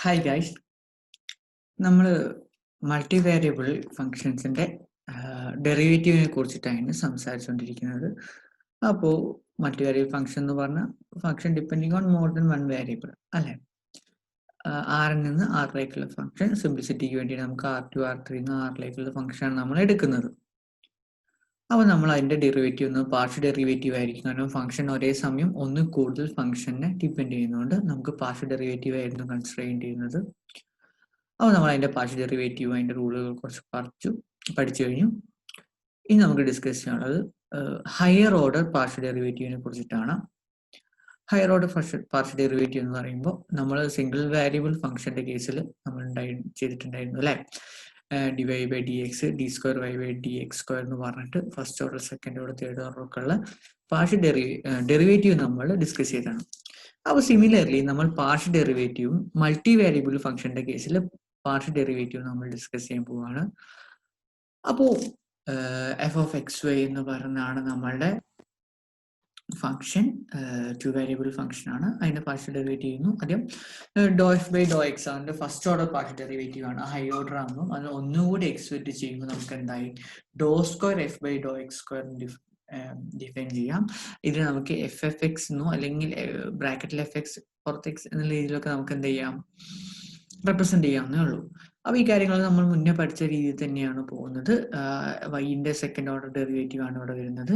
Hi guys, നമ്മൾ multivariable ഫങ്ഷൻസിൻ്റെ ഡെറിവേറ്റീവിനെ കുറിച്ചിട്ടാണ് സംസാരിച്ചുകൊണ്ടിരിക്കുന്നത്. അപ്പോൾ മൾട്ടിവേരിയബിൾ ഫങ്ഷൻ എന്ന് പറഞ്ഞാൽ function depending on more than one variable അല്ലേ. ആറിൽ നിന്ന് ആറിലേക്കുള്ള ഫങ്ഷൻ, സിംപ്ലിസിറ്റിക്ക് വേണ്ടി നമുക്ക് R2 R3 ആറിലേക്കുള്ള ഫങ്ഷനാണ് നമ്മൾ എടുക്കുന്നത്. അപ്പോൾ നമ്മൾ അതിൻ്റെ ഡെറിവേറ്റീവ് ഒന്ന് പാർഷ്യൽ ഡെറിവേറ്റീവ് ആയിരിക്കും. കാരണം ഫംഗ്ഷൻ ഒരേ സമയം ഒന്ന് കൂടുതൽ ഫംഗ്ഷനെ ഡിപ്പെൻഡ് ചെയ്യുന്നതുകൊണ്ട് നമുക്ക് പാർഷ്യൽ ഡെറിവേറ്റീവ് ആയിരുന്നു കൺസിഡർ ചെയ്യേണ്ടിയിരുന്നത്. അപ്പോൾ നമ്മൾ അതിൻ്റെ പാർഷ്യൽ ഡെറിവേറ്റീവ് അതിൻ്റെ റൂളുകൾ കുറച്ച് പഠിച്ചു കഴിഞ്ഞു. ഇനി നമുക്ക് ഡിസ്കസ് ചെയ്യാനുള്ളത് ഹയർ ഓർഡർ പാർഷ്യൽ ഡെറിവേറ്റീവിനെ കുറിച്ചിട്ടാണ്. ഹയർ ഓർഡർ പാർഷ്യൽ ഡെറിവേറ്റീവ് എന്ന് പറയുമ്പോൾ നമ്മൾ സിംഗിൾ വേരിയബിൾ ഫംഗ്ഷൻ്റെ കേസിൽ നമ്മൾ ചെയ്തിട്ടുണ്ടായിരുന്നു അല്ലേ. dy by dx d square y by dx square എന്ന് പറഞ്ഞിട്ട് first order, second order, third order ഒക്കെ ഉള്ള പാർഷ്യൽ ഡെറിവേറ്റീവ് നമ്മൾ ഡിസ്കസ് ചെയ്തതാണ്. അപ്പോൾ സിമിലർലി നമ്മൾ പാർഷ്യൽ ഡെറിവേറ്റീവും മൾട്ടി വേരിയബിൾ ഫംഗ്ഷന്റെ കേസിൽ പാർഷ്യൽ ഡെറിവേറ്റീവ് നമ്മൾ ഡിസ്കസ് ചെയ്യാൻ പോവുകയാണ്. അപ്പോൾ എഫ് ഓഫ് എക്സ് വൈ എന്ന് പറയുന്നതാണ് നമ്മളുടെ ഫംഗ്ഷൻ, ടു വേരിയബിൾ ഫംഗ്ഷൻ ആണ്. അതിന്റെ പാർഷ്യൽ ഡെറിവേറ്റീവ് ചെയ്യുന്നു. ആദ്യം do F by Dr X ആണ് ഫസ്റ്റ് ഓർഡർ പാർഷ്യൽ ഡെറിവേറ്റീവ് ആണ്. ഹൈ ഓർഡർ ആണെന്നും അത് ഒന്നുകൂടി എക്സ്പെക്ട് ചെയ്യുമ്പോൾ നമുക്ക് എന്തായി do square F by Dr X square define ചെയ്യാം. ഇതിൽ നമുക്ക് എഫ് എഫ് എക്സ് എന്നോ അല്ലെങ്കിൽ ബ്രാക്കറ്റിൽ എഫ് എക്സ് പുറത്ത് എക്സ് എന്നുള്ള രീതിയിലൊക്കെ നമുക്ക് എന്ത് ചെയ്യാം, റെപ്രസെന്റ് ചെയ്യാവുന്നേ ഉള്ളൂ. അപ്പോൾ ഈ കാര്യങ്ങൾ നമ്മൾ മുന്നേ പഠിച്ച രീതിയിൽ തന്നെയാണ് പോകുന്നത്. വൈൻ്റെ സെക്കൻഡ് ഓർഡർ ഡെറിവേറ്റീവ് ആണ് ഇവിടെ വരുന്നത്.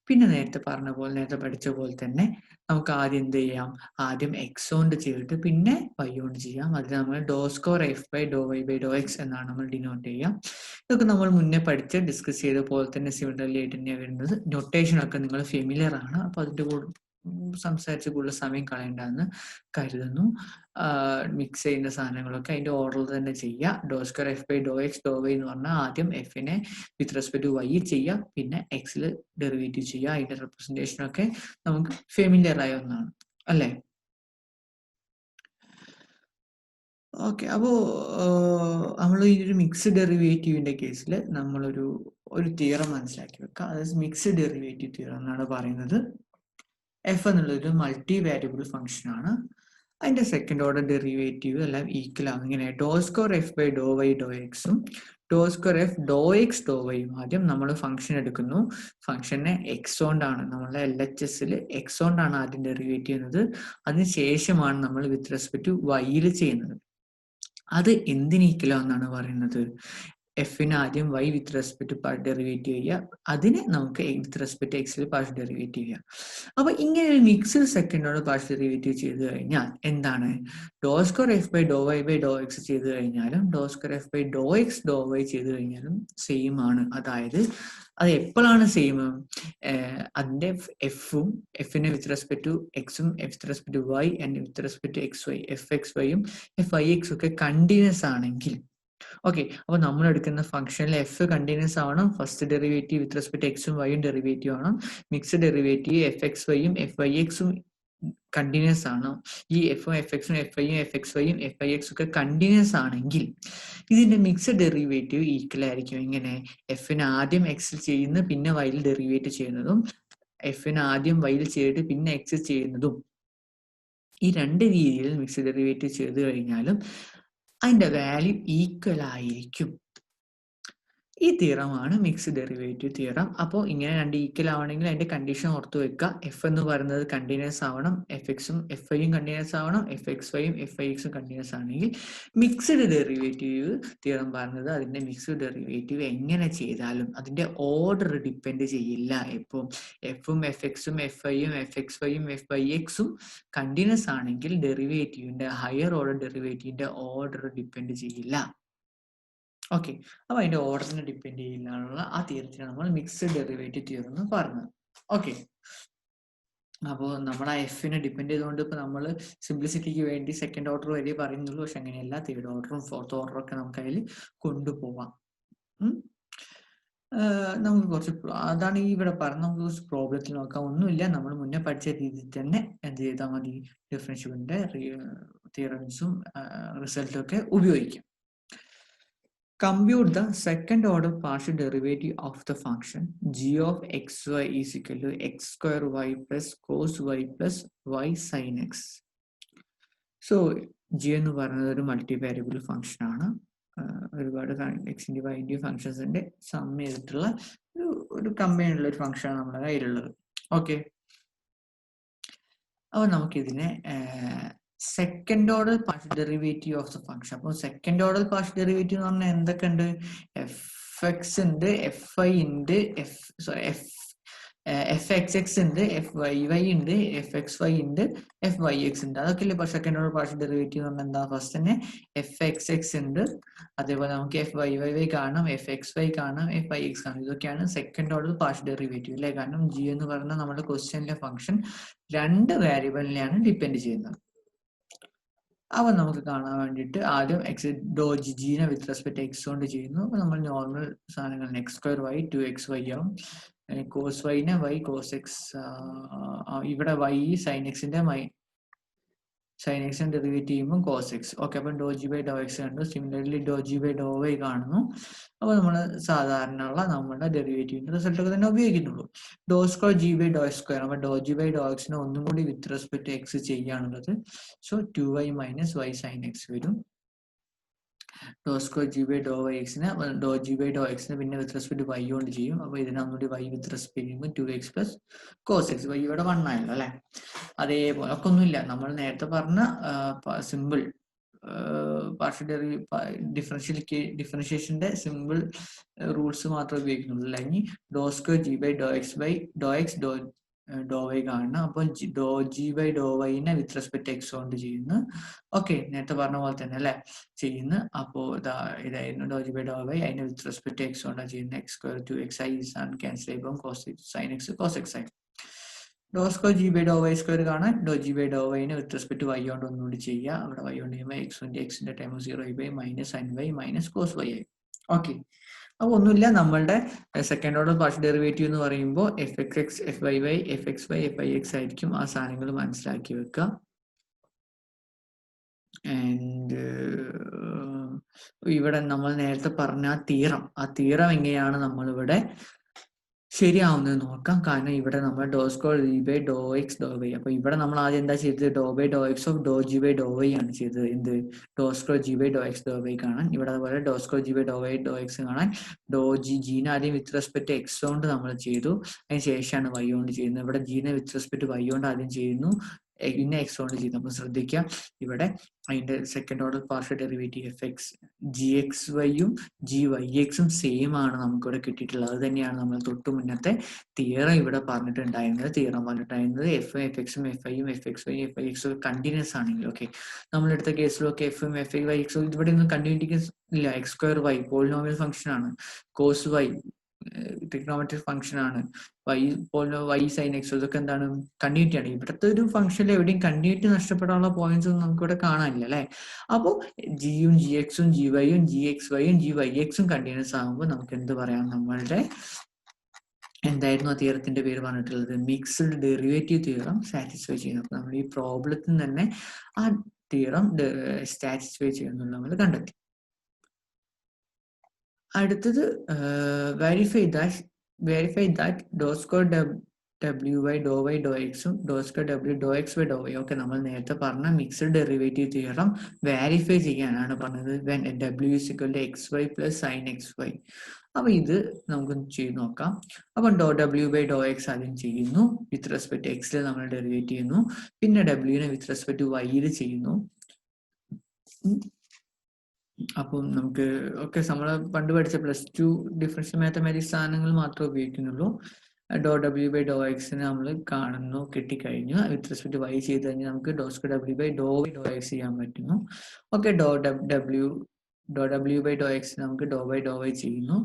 പിന്നെ നേരത്തെ പഠിച്ച പോലെ തന്നെ നമുക്ക് ആദ്യം എന്ത് ചെയ്യാം, ആദ്യം എക്സ് കൊണ്ട് ചെയ്തിട്ട് പിന്നെ വൈ കൊണ്ട് ചെയ്യാം. അതിൽ നമ്മൾ do square F by do Y by Dr X എന്നാണ് നമ്മൾ ഡിനോട്ട് ചെയ്യാം. ഇതൊക്കെ നമ്മൾ മുന്നേ ഡിസ്കസ് ചെയ്ത പോലെ തന്നെ സിമിലർലി ആയിട്ട് തന്നെയാണ് വരുന്നത്. നൊട്ടേഷനൊക്കെ നിങ്ങൾ ഫെമിലിയർ ആണ്. അപ്പോൾ അതിൻ്റെ കൂടെ സംസാരിച്ച് കൂടുതൽ സമയം കളയണ്ടെന്ന് കരുതുന്നു. മിക്സ് ചെയ്യുന്ന സാധനങ്ങളൊക്കെ അതിൻ്റെ ഓർഡറിൽ തന്നെ ചെയ്യുക. Do square F by Dr X do Y എന്ന് പറഞ്ഞാൽ ആദ്യം എഫിനെ വിത്ത് റെസ്പെക്ട് ടു വൈ ചെയ്യുക, പിന്നെ എക്സിൽ ഡെറിവേറ്റീവ് ചെയ്യുക. അതിൻ്റെ റെപ്രസെൻറ്റേഷനൊക്കെ നമുക്ക് ഫെമിലിയർ ആയ ഒന്നാണ് അല്ലേ. ഓക്കെ, അപ്പോൾ നമ്മൾ ഈ ഒരു മിക്സ്ഡ് ഡെറിവേറ്റീവിൻ്റെ കേസിൽ നമ്മളൊരു തിയറം മനസ്സിലാക്കി വെക്കുക. അതായത് മിക്സ്ഡ് ഡെറിവേറ്റീവ് തിയറം എന്നാണ് പറയുന്നത്. എഫ് എന്നുള്ളൊരു മൾട്ടി വേരിയബിൾ ഫംഗ്ഷൻ ആണ്. അതിൻ്റെ സെക്കൻഡ് ഓർഡർ ഡെറിവേറ്റീവ് എല്ലാം ഈക്വൽ ആണ്. ഇങ്ങനെ do square F by do Y do എക്സും do square F do X do വൈയും. ആദ്യം നമ്മൾ ഫംഗ്ഷൻ എടുക്കുന്നു. ഫംഗ്ഷനെ എക്സ് കൊണ്ടാണ്, നമ്മളെ LHSൽ എക്സ് കൊണ്ടാണ് ആദ്യം ഡെറിവേറ്റ് ചെയ്യുന്നത്. അതിനുശേഷമാണ് നമ്മൾ വിത്ത് റെസ്പെക്ട് ടു വൈയിൽ ചെയ്യുന്നത്. അത് എന്തിന് ഈക്വൽ ആണെന്നാണ് പറയുന്നത്, എഫിന് ആദ്യം വൈ വിത്ത് റെസ്പെക്ട് ഡെറിവേറ്റീവ് ചെയ്യുക, അതിന് നമുക്ക് വിത്ത് റെസ്പെക്ട് എക്സിൽ പാർഷ്യൽ ഡെറിവേറ്റീവ് ചെയ്യാം. അപ്പൊ ഇങ്ങനെ ഒരു mixed second order partial derivative ചെയ്ത് കഴിഞ്ഞാൽ എന്താണ്, do square F by do Y by Dr X ചെയ്ത് കഴിഞ്ഞാലും do square F by Dr X do Y ചെയ്ത് കഴിഞ്ഞാലും സെയിം ആണ്. അതായത് അത് എപ്പോഴാണ് സെയിം, അതിന്റെ എഫിനെ വിത്ത് റെസ്പെക്ട് ടു എക്സും with respect to Y and with respect to X Y, F X വൈയും എഫ് ഐ എക്സും ഒക്കെ കണ്ടിന്യൂസ് ആണെങ്കിൽ. ഓക്കെ, അപ്പൊ നമ്മൾ എടുക്കുന്ന ഫംഗ്ഷനിൽ എഫ് കണ്ടിന്യൂസ് ആവണം, ഫസ്റ്റ് ഡെറിവേറ്റീവ് വിത്ത് റെസ്പെക്ട് എക്സും വൈയും ഡെറിവേറ്റീവ് ആവണം, മിക്സ്ഡ് ഡെറിവേറ്റീവ് എഫ് എക്സ് വൈയും എഫ് ഐ എക്സും കണ്ടിന്യൂസ് ആണ്. ഈ എഫും എഫ് എക്സും എഫ് ഐയും എഫ് എക്സ് വൈയും എഫ് ഐ എക്സും ഒക്കെ കണ്ടിന്യൂസ് ആണെങ്കിൽ ഇതിന്റെ മിക്സ്ഡ് ഡെറിവേറ്റീവ് ഈക്വൽ ആയിരിക്കും. ഇങ്ങനെ എഫിന് ആദ്യം എക്സിൽ ചെയ്യുന്ന പിന്നെ വൈയിൽ ഡെറിവേറ്റ് ചെയ്യുന്നതും എഫിന് ആദ്യം വൈയിൽ ചെയ്തിട്ട് പിന്നെ എക്സ് ചെയ്യുന്നതും, ഈ രണ്ട് രീതിയിൽ മിക്സ്ഡ് ഡെറിവേറ്റീവ് ചെയ്ത് കഴിഞ്ഞാലും അതിന്റെ വാല്യൂ ഈക്വൽ ആയിരിക്കും. ഈ തിയറമാണ് മിക്സ്ഡ് ഡെറിവേറ്റീവ് തിയറം. അപ്പോൾ ഇങ്ങനെ രണ്ട് ഈക്വൽ ആവണമെങ്കിൽ അതിന്റെ കണ്ടീഷൻ ഓർത്ത് വെക്കുക. എഫ് എന്ന് പറയുന്നത് കണ്ടിന്യൂസ് ആവണം, എഫ് എക്സും എഫ് ഐയും കണ്ടിന്യൂസ് ആവണം, എഫ് എക്സ് വൈയും എഫ് ഐ എക്സും കണ്ടിന്യൂസ് ആണെങ്കിൽ മിക്സ്ഡ് ഡെറിവേറ്റീവ് തിയറം പറഞ്ഞത് അതിന്റെ മിക്സ്ഡ് ഡെറിവേറ്റീവ് എങ്ങനെ ചെയ്താലും അതിന്റെ ഓർഡർ ഡിപ്പെൻഡ് ചെയ്യില്ല. ഇപ്പോൾ എഫും എഫ് എക്സും എഫ് ഐയും എഫ് എക്സ് വൈയും എഫ് ഐ എക്സും കണ്ടിന്യൂസ് ആണെങ്കിൽ ഡെറിവേറ്റീവിന്റെ ഹയർ ഓർഡർ ഡെറിവേറ്റീവിന്റെ ഓർഡർ ഡിപ്പെൻഡ് ചെയ്യില്ല. ഓക്കെ, അപ്പൊ അതിന്റെ ഓർഡറിനെ ഡിപ്പെൻഡ് ചെയ്യുന്നുള്ള ആ തിയറത്തിനെ നമ്മൾ മിക്സ്ഡ് ഡെറിവേറ്റീവ് തിയറം എന്ന് പറഞ്ഞത്. ഓക്കെ, അപ്പോൾ നമ്മൾ ആ എഫിനെ ഡിപ്പെൻഡ് ചെയ്തുകൊണ്ട് ഇപ്പൊ നമ്മൾ സിംപ്ലിസിറ്റിക്ക് വേണ്ടി സെക്കൻഡ് ഓർഡർ വരെ പറയുന്നുള്ളൂ. പക്ഷെ അങ്ങനെയല്ല, തേർഡ് ഓർഡറും ഫോർത്ത് ഓർഡറും ഒക്കെ നമുക്ക് അതിൽ കൊണ്ടുപോവാം. നമുക്ക് കുറച്ച് അതാണ് ഈ ഇവിടെ പറഞ്ഞ നമുക്ക് കുറച്ച് പ്രോബ്ലത്തിൽ നോക്കാം. ഒന്നുമില്ല, നമ്മൾ മുന്നേ പഠിച്ച രീതിയിൽ തന്നെ എന്ത് ചെയ്താൽ മതി, ഡിഫറൻഷ്യബിളിന്റെ തിയറംസും റിസൾട്ടും ഒക്കെ ഉപയോഗിക്കാം. Compute the second order partial derivative of the function g of xy is equal to x square y plus cos y plus y sin x. So G എന്ന് പറയുന്നത് ഒരു മൾട്ടി വേരിയബിൾ ഫംഗ്ഷൻ ആണ്. ഒരുപാട് എക്സിൻ്റെ വൈൻ്റെ ഫംഗ്ഷൻസിന്റെ സം ചെയ്തിട്ടുള്ള ഒരു combine ഉള്ള ഒരു ഫംഗ്ഷൻ ആണ് നമ്മുടെ കയ്യിലുള്ളത്. ഓക്കെ, അപ്പോൾ നമുക്കിതിനെ second order partial derivative of the function. അപ്പോൾ സെക്കൻഡ് ഓർഡർ പാർഷ്യൽ ഡെറിവേറ്റീവ് എന്ന് പറഞ്ഞാൽ എന്തൊക്കെ ഉണ്ട്? എഫ് ഉണ്ട്, എഫ് ഐ ഉണ്ട്, എഫ് എക്സ് എക്സ് ഉണ്ട്, എഫ് വൈ വൈ ഉണ്ട്, എഫ് എക്സ് വൈ ഉണ്ട്, എഫ് വൈ എക്സ് ഉണ്ട്. അതൊക്കെ അല്ലേ ഇപ്പോൾ സെക്കൻഡ് ഓർഡർ പാർഷ്യൽ ഡെറിവേറ്റീവ് എന്ന് പറഞ്ഞാൽ എന്താ? ഫസ്റ്റ് തന്നെ എഫ് എക്സ് എക്സ് ഉണ്ട്, അതേപോലെ നമുക്ക് എഫ് വൈ വൈ കാണാം, എഫ് എക്സ് വൈ കാണാം, എഫ് ഐ എക്സ് കാണാം. ഇതൊക്കെയാണ് സെക്കൻഡ് ഓർഡർ പാർഷ്യൽ ഡെറിവേറ്റീവ് അല്ലേ? കാരണം ജി എന്ന് പറയുന്ന നമ്മുടെ ക്വസ്റ്റ്യനിലെ ഫംഗ്ഷൻ 2 വേരിയബിളിനെയാണ് ഡിപ്പെൻഡ് ചെയ്യുന്നത്. അപ്പോൾ നമുക്ക് കാണാൻ വേണ്ടിയിട്ട് ആദ്യം എക്സ് ഡോ ജിനെ വിത്ത് റെസ്പെക്ട് എക്സ് കൊണ്ട് ചെയ്യുന്നു. അപ്പോൾ നമ്മൾ നോർമൽ സാധനങ്ങൾ x square y 2x y ആവും. കോസ് വൈനെ വൈ കോസ് എക്സ്, ഇവിടെ വൈ സൈൻ എക്സിന്റെ സൈൻ എക്സിന്റെ ഡെറിവേറ്റ് ചെയ്യുമ്പോൾ കോസ് എക്സ്. ഓക്കെ, അപ്പം do g by Dr x കണ്ടു. Similarly do g by do y കാണുന്നു. അപ്പോൾ നമ്മൾ സാധാരണ ഉള്ള നമ്മുടെ ഡെറിവേറ്റീവിന്റെ റിസൾട്ട് ഒക്കെ തന്നെ ഉപയോഗിക്കുന്നുള്ളൂ. Do square g by Dr X square, അപ്പോൾ ഡോ ജി ബൈ ഡോ എക്സിനെ ഒന്നും കൂടി വിത്ത് റെസ്പെക്ട് എക്സ് ചെയ്യാനുള്ളത്. So 2y minus y sine x വരും. Do square g by do y എക്സിനെ ഡോ ജി ബൈ ഡോ എക്സിനെ പിന്നെ വിത്ത് റെസ്പെക്ട് വൈ കൊണ്ട് ചെയ്യും. അപ്പോൾ ഇതിനൊന്നുകൂടി വൈ വിത്ത് റെസ്പെക്ട് ചെയ്യുമ്പോൾ 2x plus cos x. Y ഇവിടെ 1 ആയല്ലോ അല്ലെ? അതേപോലെ ഒക്കെ ഒന്നുമില്ല, നമ്മൾ നേരത്തെ പറഞ്ഞ സിമ്പിൾ പാർഷ്യൽ ഡിഫറൻഷിയേഷന്റെ സിമ്പിൾ റൂൾസ് മാത്രമേ ഉപയോഗിക്കുന്നുള്ളൂ. അല്ലെങ്കിൽ do square g by Dr x by Dr X do y കാണണം. അപ്പോൾ ഡോ ജി ബൈ ഡോ വൈനെ വിത്ത് റെസ്പെക്ട് എക്സ് കൊണ്ട് ചെയ്യുന്നു. ഓക്കെ, നേരത്തെ പറഞ്ഞ പോലെ തന്നെ അല്ലെ ചെയ്യുന്നു. അപ്പോൾ ഇതായിരുന്നു ഡോ ജി ബൈ ഡോ വൈ, അതിനെ വിത്ത് റെസ്പെക്ട് എക്സ് കൊണ്ടാണ് ചെയ്യുന്നത്. എക്സ് സ്ക്വയർ 2x ആയി ക്യാൻസൽ ചെയ്യുമ്പോൾ cos sine x cos x ആയി. Do square g by do y square കാണാൻ ഡോ ജി ബൈ ഡോ വൈനെ വിത്ത് റെസ്പെക്ട് വൈ കൊണ്ട് ഒന്നുകൂടി ചെയ്യുക. അവിടെ വൈ കൊണ്ട് ചെയ്യുമ്പോൾ എക്സിന്റെ time 0 minus sine y minus cos y ആയി. ഓക്കെ, അപ്പോൾ ഒന്നുമില്ല, നമ്മളുടെ സെക്കൻഡ് ഓർഡർ പാർഷ്യൽ ഡെറിവേറ്റീവ് എന്ന് പറയുമ്പോൾ f x x, f y y, F x Y, f i x ആയിരിക്കും. ആ സാധനങ്ങൾ മനസ്സിലാക്കി വെക്കുക. ആൻഡ് ഇവിടെ നമ്മൾ നേരത്തെ പറഞ്ഞ ആ തീറം എങ്ങനെയാണ് നമ്മളിവിടെ ശരിയാവുന്നത് നോക്കാം. കാരണം ഇവിടെ നമ്മൾ do square g by Dr X do y, അപ്പൊ ഇവിടെ നമ്മൾ ആദ്യം എന്താ ചെയ്തത്? Do by Dr x of do g by do y ആണ് ചെയ്തത്. എന്ത്? Do square g by Dr X do y കാണാൻ. ഇവിടെ അതുപോലെ do square g by do Y do x കാണാൻ ജീനെ ആദ്യം വിത്ത് റെസ്പെക്ട് എക്സ് കൊണ്ട് നമ്മൾ ചെയ്തു, അതിന് ശേഷമാണ് വൈ കൊണ്ട് ചെയ്യുന്നത്. ഇവിടെ ജീനെ വിത്ത് റെസ്പെക്ട് വൈ കൊണ്ട് ആദ്യം ചെയ്യുന്നു, പിന്നെ എക്സ് കൊണ്ട് ചെയ്തു. നമ്മൾ ശ്രദ്ധിക്കാം, ഇവിടെ അതിന്റെ second order partial derivative F x g x വൈയും ജി വൈ എക്സും സെയിം ആണ് നമുക്കിവിടെ കിട്ടിയിട്ടുള്ളത്. അത് തന്നെയാണ് നമ്മൾ തൊട്ട് മുന്നത്തെ തിയറം ഇവിടെ പറഞ്ഞിട്ടുണ്ടായിരുന്നത്. തിയറം പറഞ്ഞിട്ടുണ്ടായിരുന്നത് എഫ് എക്സും എഫ് ഐയും F x Y f I എക്സും കണ്ടിന്യൂസ് ആണെങ്കിൽ. ഓക്കെ, നമ്മളെടുത്ത കേസിലൊക്കെ എഫും എഫ് ഐ വൈ എക്സും ഇവിടെ ഒന്നും കണ്ടിന്യൂറ്റി ഇല്ല. X square y polynomial function ആണ്, കോസ് വൈ ട്രിഗ്നോമെട്രിക് ഫംഗ്ഷൻ ആണ്, വൈ സൈൻ എക്സ് ഇതൊക്കെ എന്താണ്? കണ്ടിന്യൂറ്റി ആണ്. ഇവിടുത്തെ ഒരു ഫംഗ്ഷനിൽ എവിടെയും കണ്ടിന്യൂറ്റി നഷ്ടപ്പെടാനുള്ള പോയിന്റ്സ് ഒന്നും നമുക്ക് ഇവിടെ കാണാനില്ല അല്ലെ? അപ്പോൾ ജിയും ജി എക്സും ജി വൈയും ജി എക്സ് വൈയും ജി വൈ എക്സും കണ്ടിന്യൂസ് ആകുമ്പോൾ നമുക്ക് എന്ത് പറയാം? നമ്മളുടെ എന്തായിരുന്നു ആ തിയറത്തിന്റെ പേര് പറഞ്ഞിട്ടുള്ളത്? മിക്സ്ഡ് ഡെറിവേറ്റീവ് തിയറം സാറ്റിസ്ഫൈ ചെയ്യുന്നു. അപ്പൊ നമ്മൾ ഈ പ്രോബ്ലത്തിൽ തന്നെ ആ തിയറം സാറ്റിസ്ഫൈ ചെയ്യുന്നുണ്ട് നമ്മൾ കണ്ടെത്തി. അടുത്തത് വെരിഫൈ ദാറ്റ് ഡോ സ്ക്വയർ ഡബ്ല്യു ബൈ ഡോ വൈ ഡോ എക്സും ഡോ സ്ക്വയർ ഡബ്ല്യു do x by do y ഒക്കെ നമ്മൾ നേരത്തെ പറഞ്ഞ മിക്സ്ഡ് ഡെറിവേറ്റീവ് തിയറം വെരിഫൈ ചെയ്യാനാണ് പറഞ്ഞത്. വെൻ ഡബ്ല്യു is equal to X y plus sine x y. അപ്പൊ ഇത് നമുക്ക് ചെയ്ത് നോക്കാം. അപ്പം ഡോ ഡബ്ല്യു ബൈ ഡോ എക്സ് ആദ്യം ചെയ്യുന്നു, വിത്ത് റെസ്പെക്ട് എക്സിൽ നമ്മൾ ഡെറിവേറ്റ് ചെയ്യുന്നു, പിന്നെ ഡബ്ല്യുവിനെ വിത്ത് റെസ്പെക്ട് വൈയിൽ ചെയ്യുന്നു. അപ്പം നമുക്ക് ഒക്കെ നമ്മൾ പണ്ട് പഠിച്ച +2 ഡിഫറൻഷ്യൽ മാത്തമാറ്റിക്സ് സാധനങ്ങൾ മാത്രമേ ഉപയോഗിക്കുന്നുള്ളൂ. ഡോ ഡബ്ല്യു ബൈ ഡോ എക്സിന് നമ്മൾ കാണുന്നു, കിട്ടിക്കഴിഞ്ഞു. വിത്ത് റെസ്പെക്ട് വൈ ചെയ്ത് കഴിഞ്ഞാൽ നമുക്ക് ഡോ സ്ക്വയർ ഡബ്ല്യു by do Y do x ചെയ്യാൻ പറ്റുന്നു. ഓക്കെ, ഡോ ഡബ്ല്യു ബൈ ഡോ എക്സ് നമുക്ക് ഡോ ബൈ ഡോ വൈ ചെയ്യുന്നു.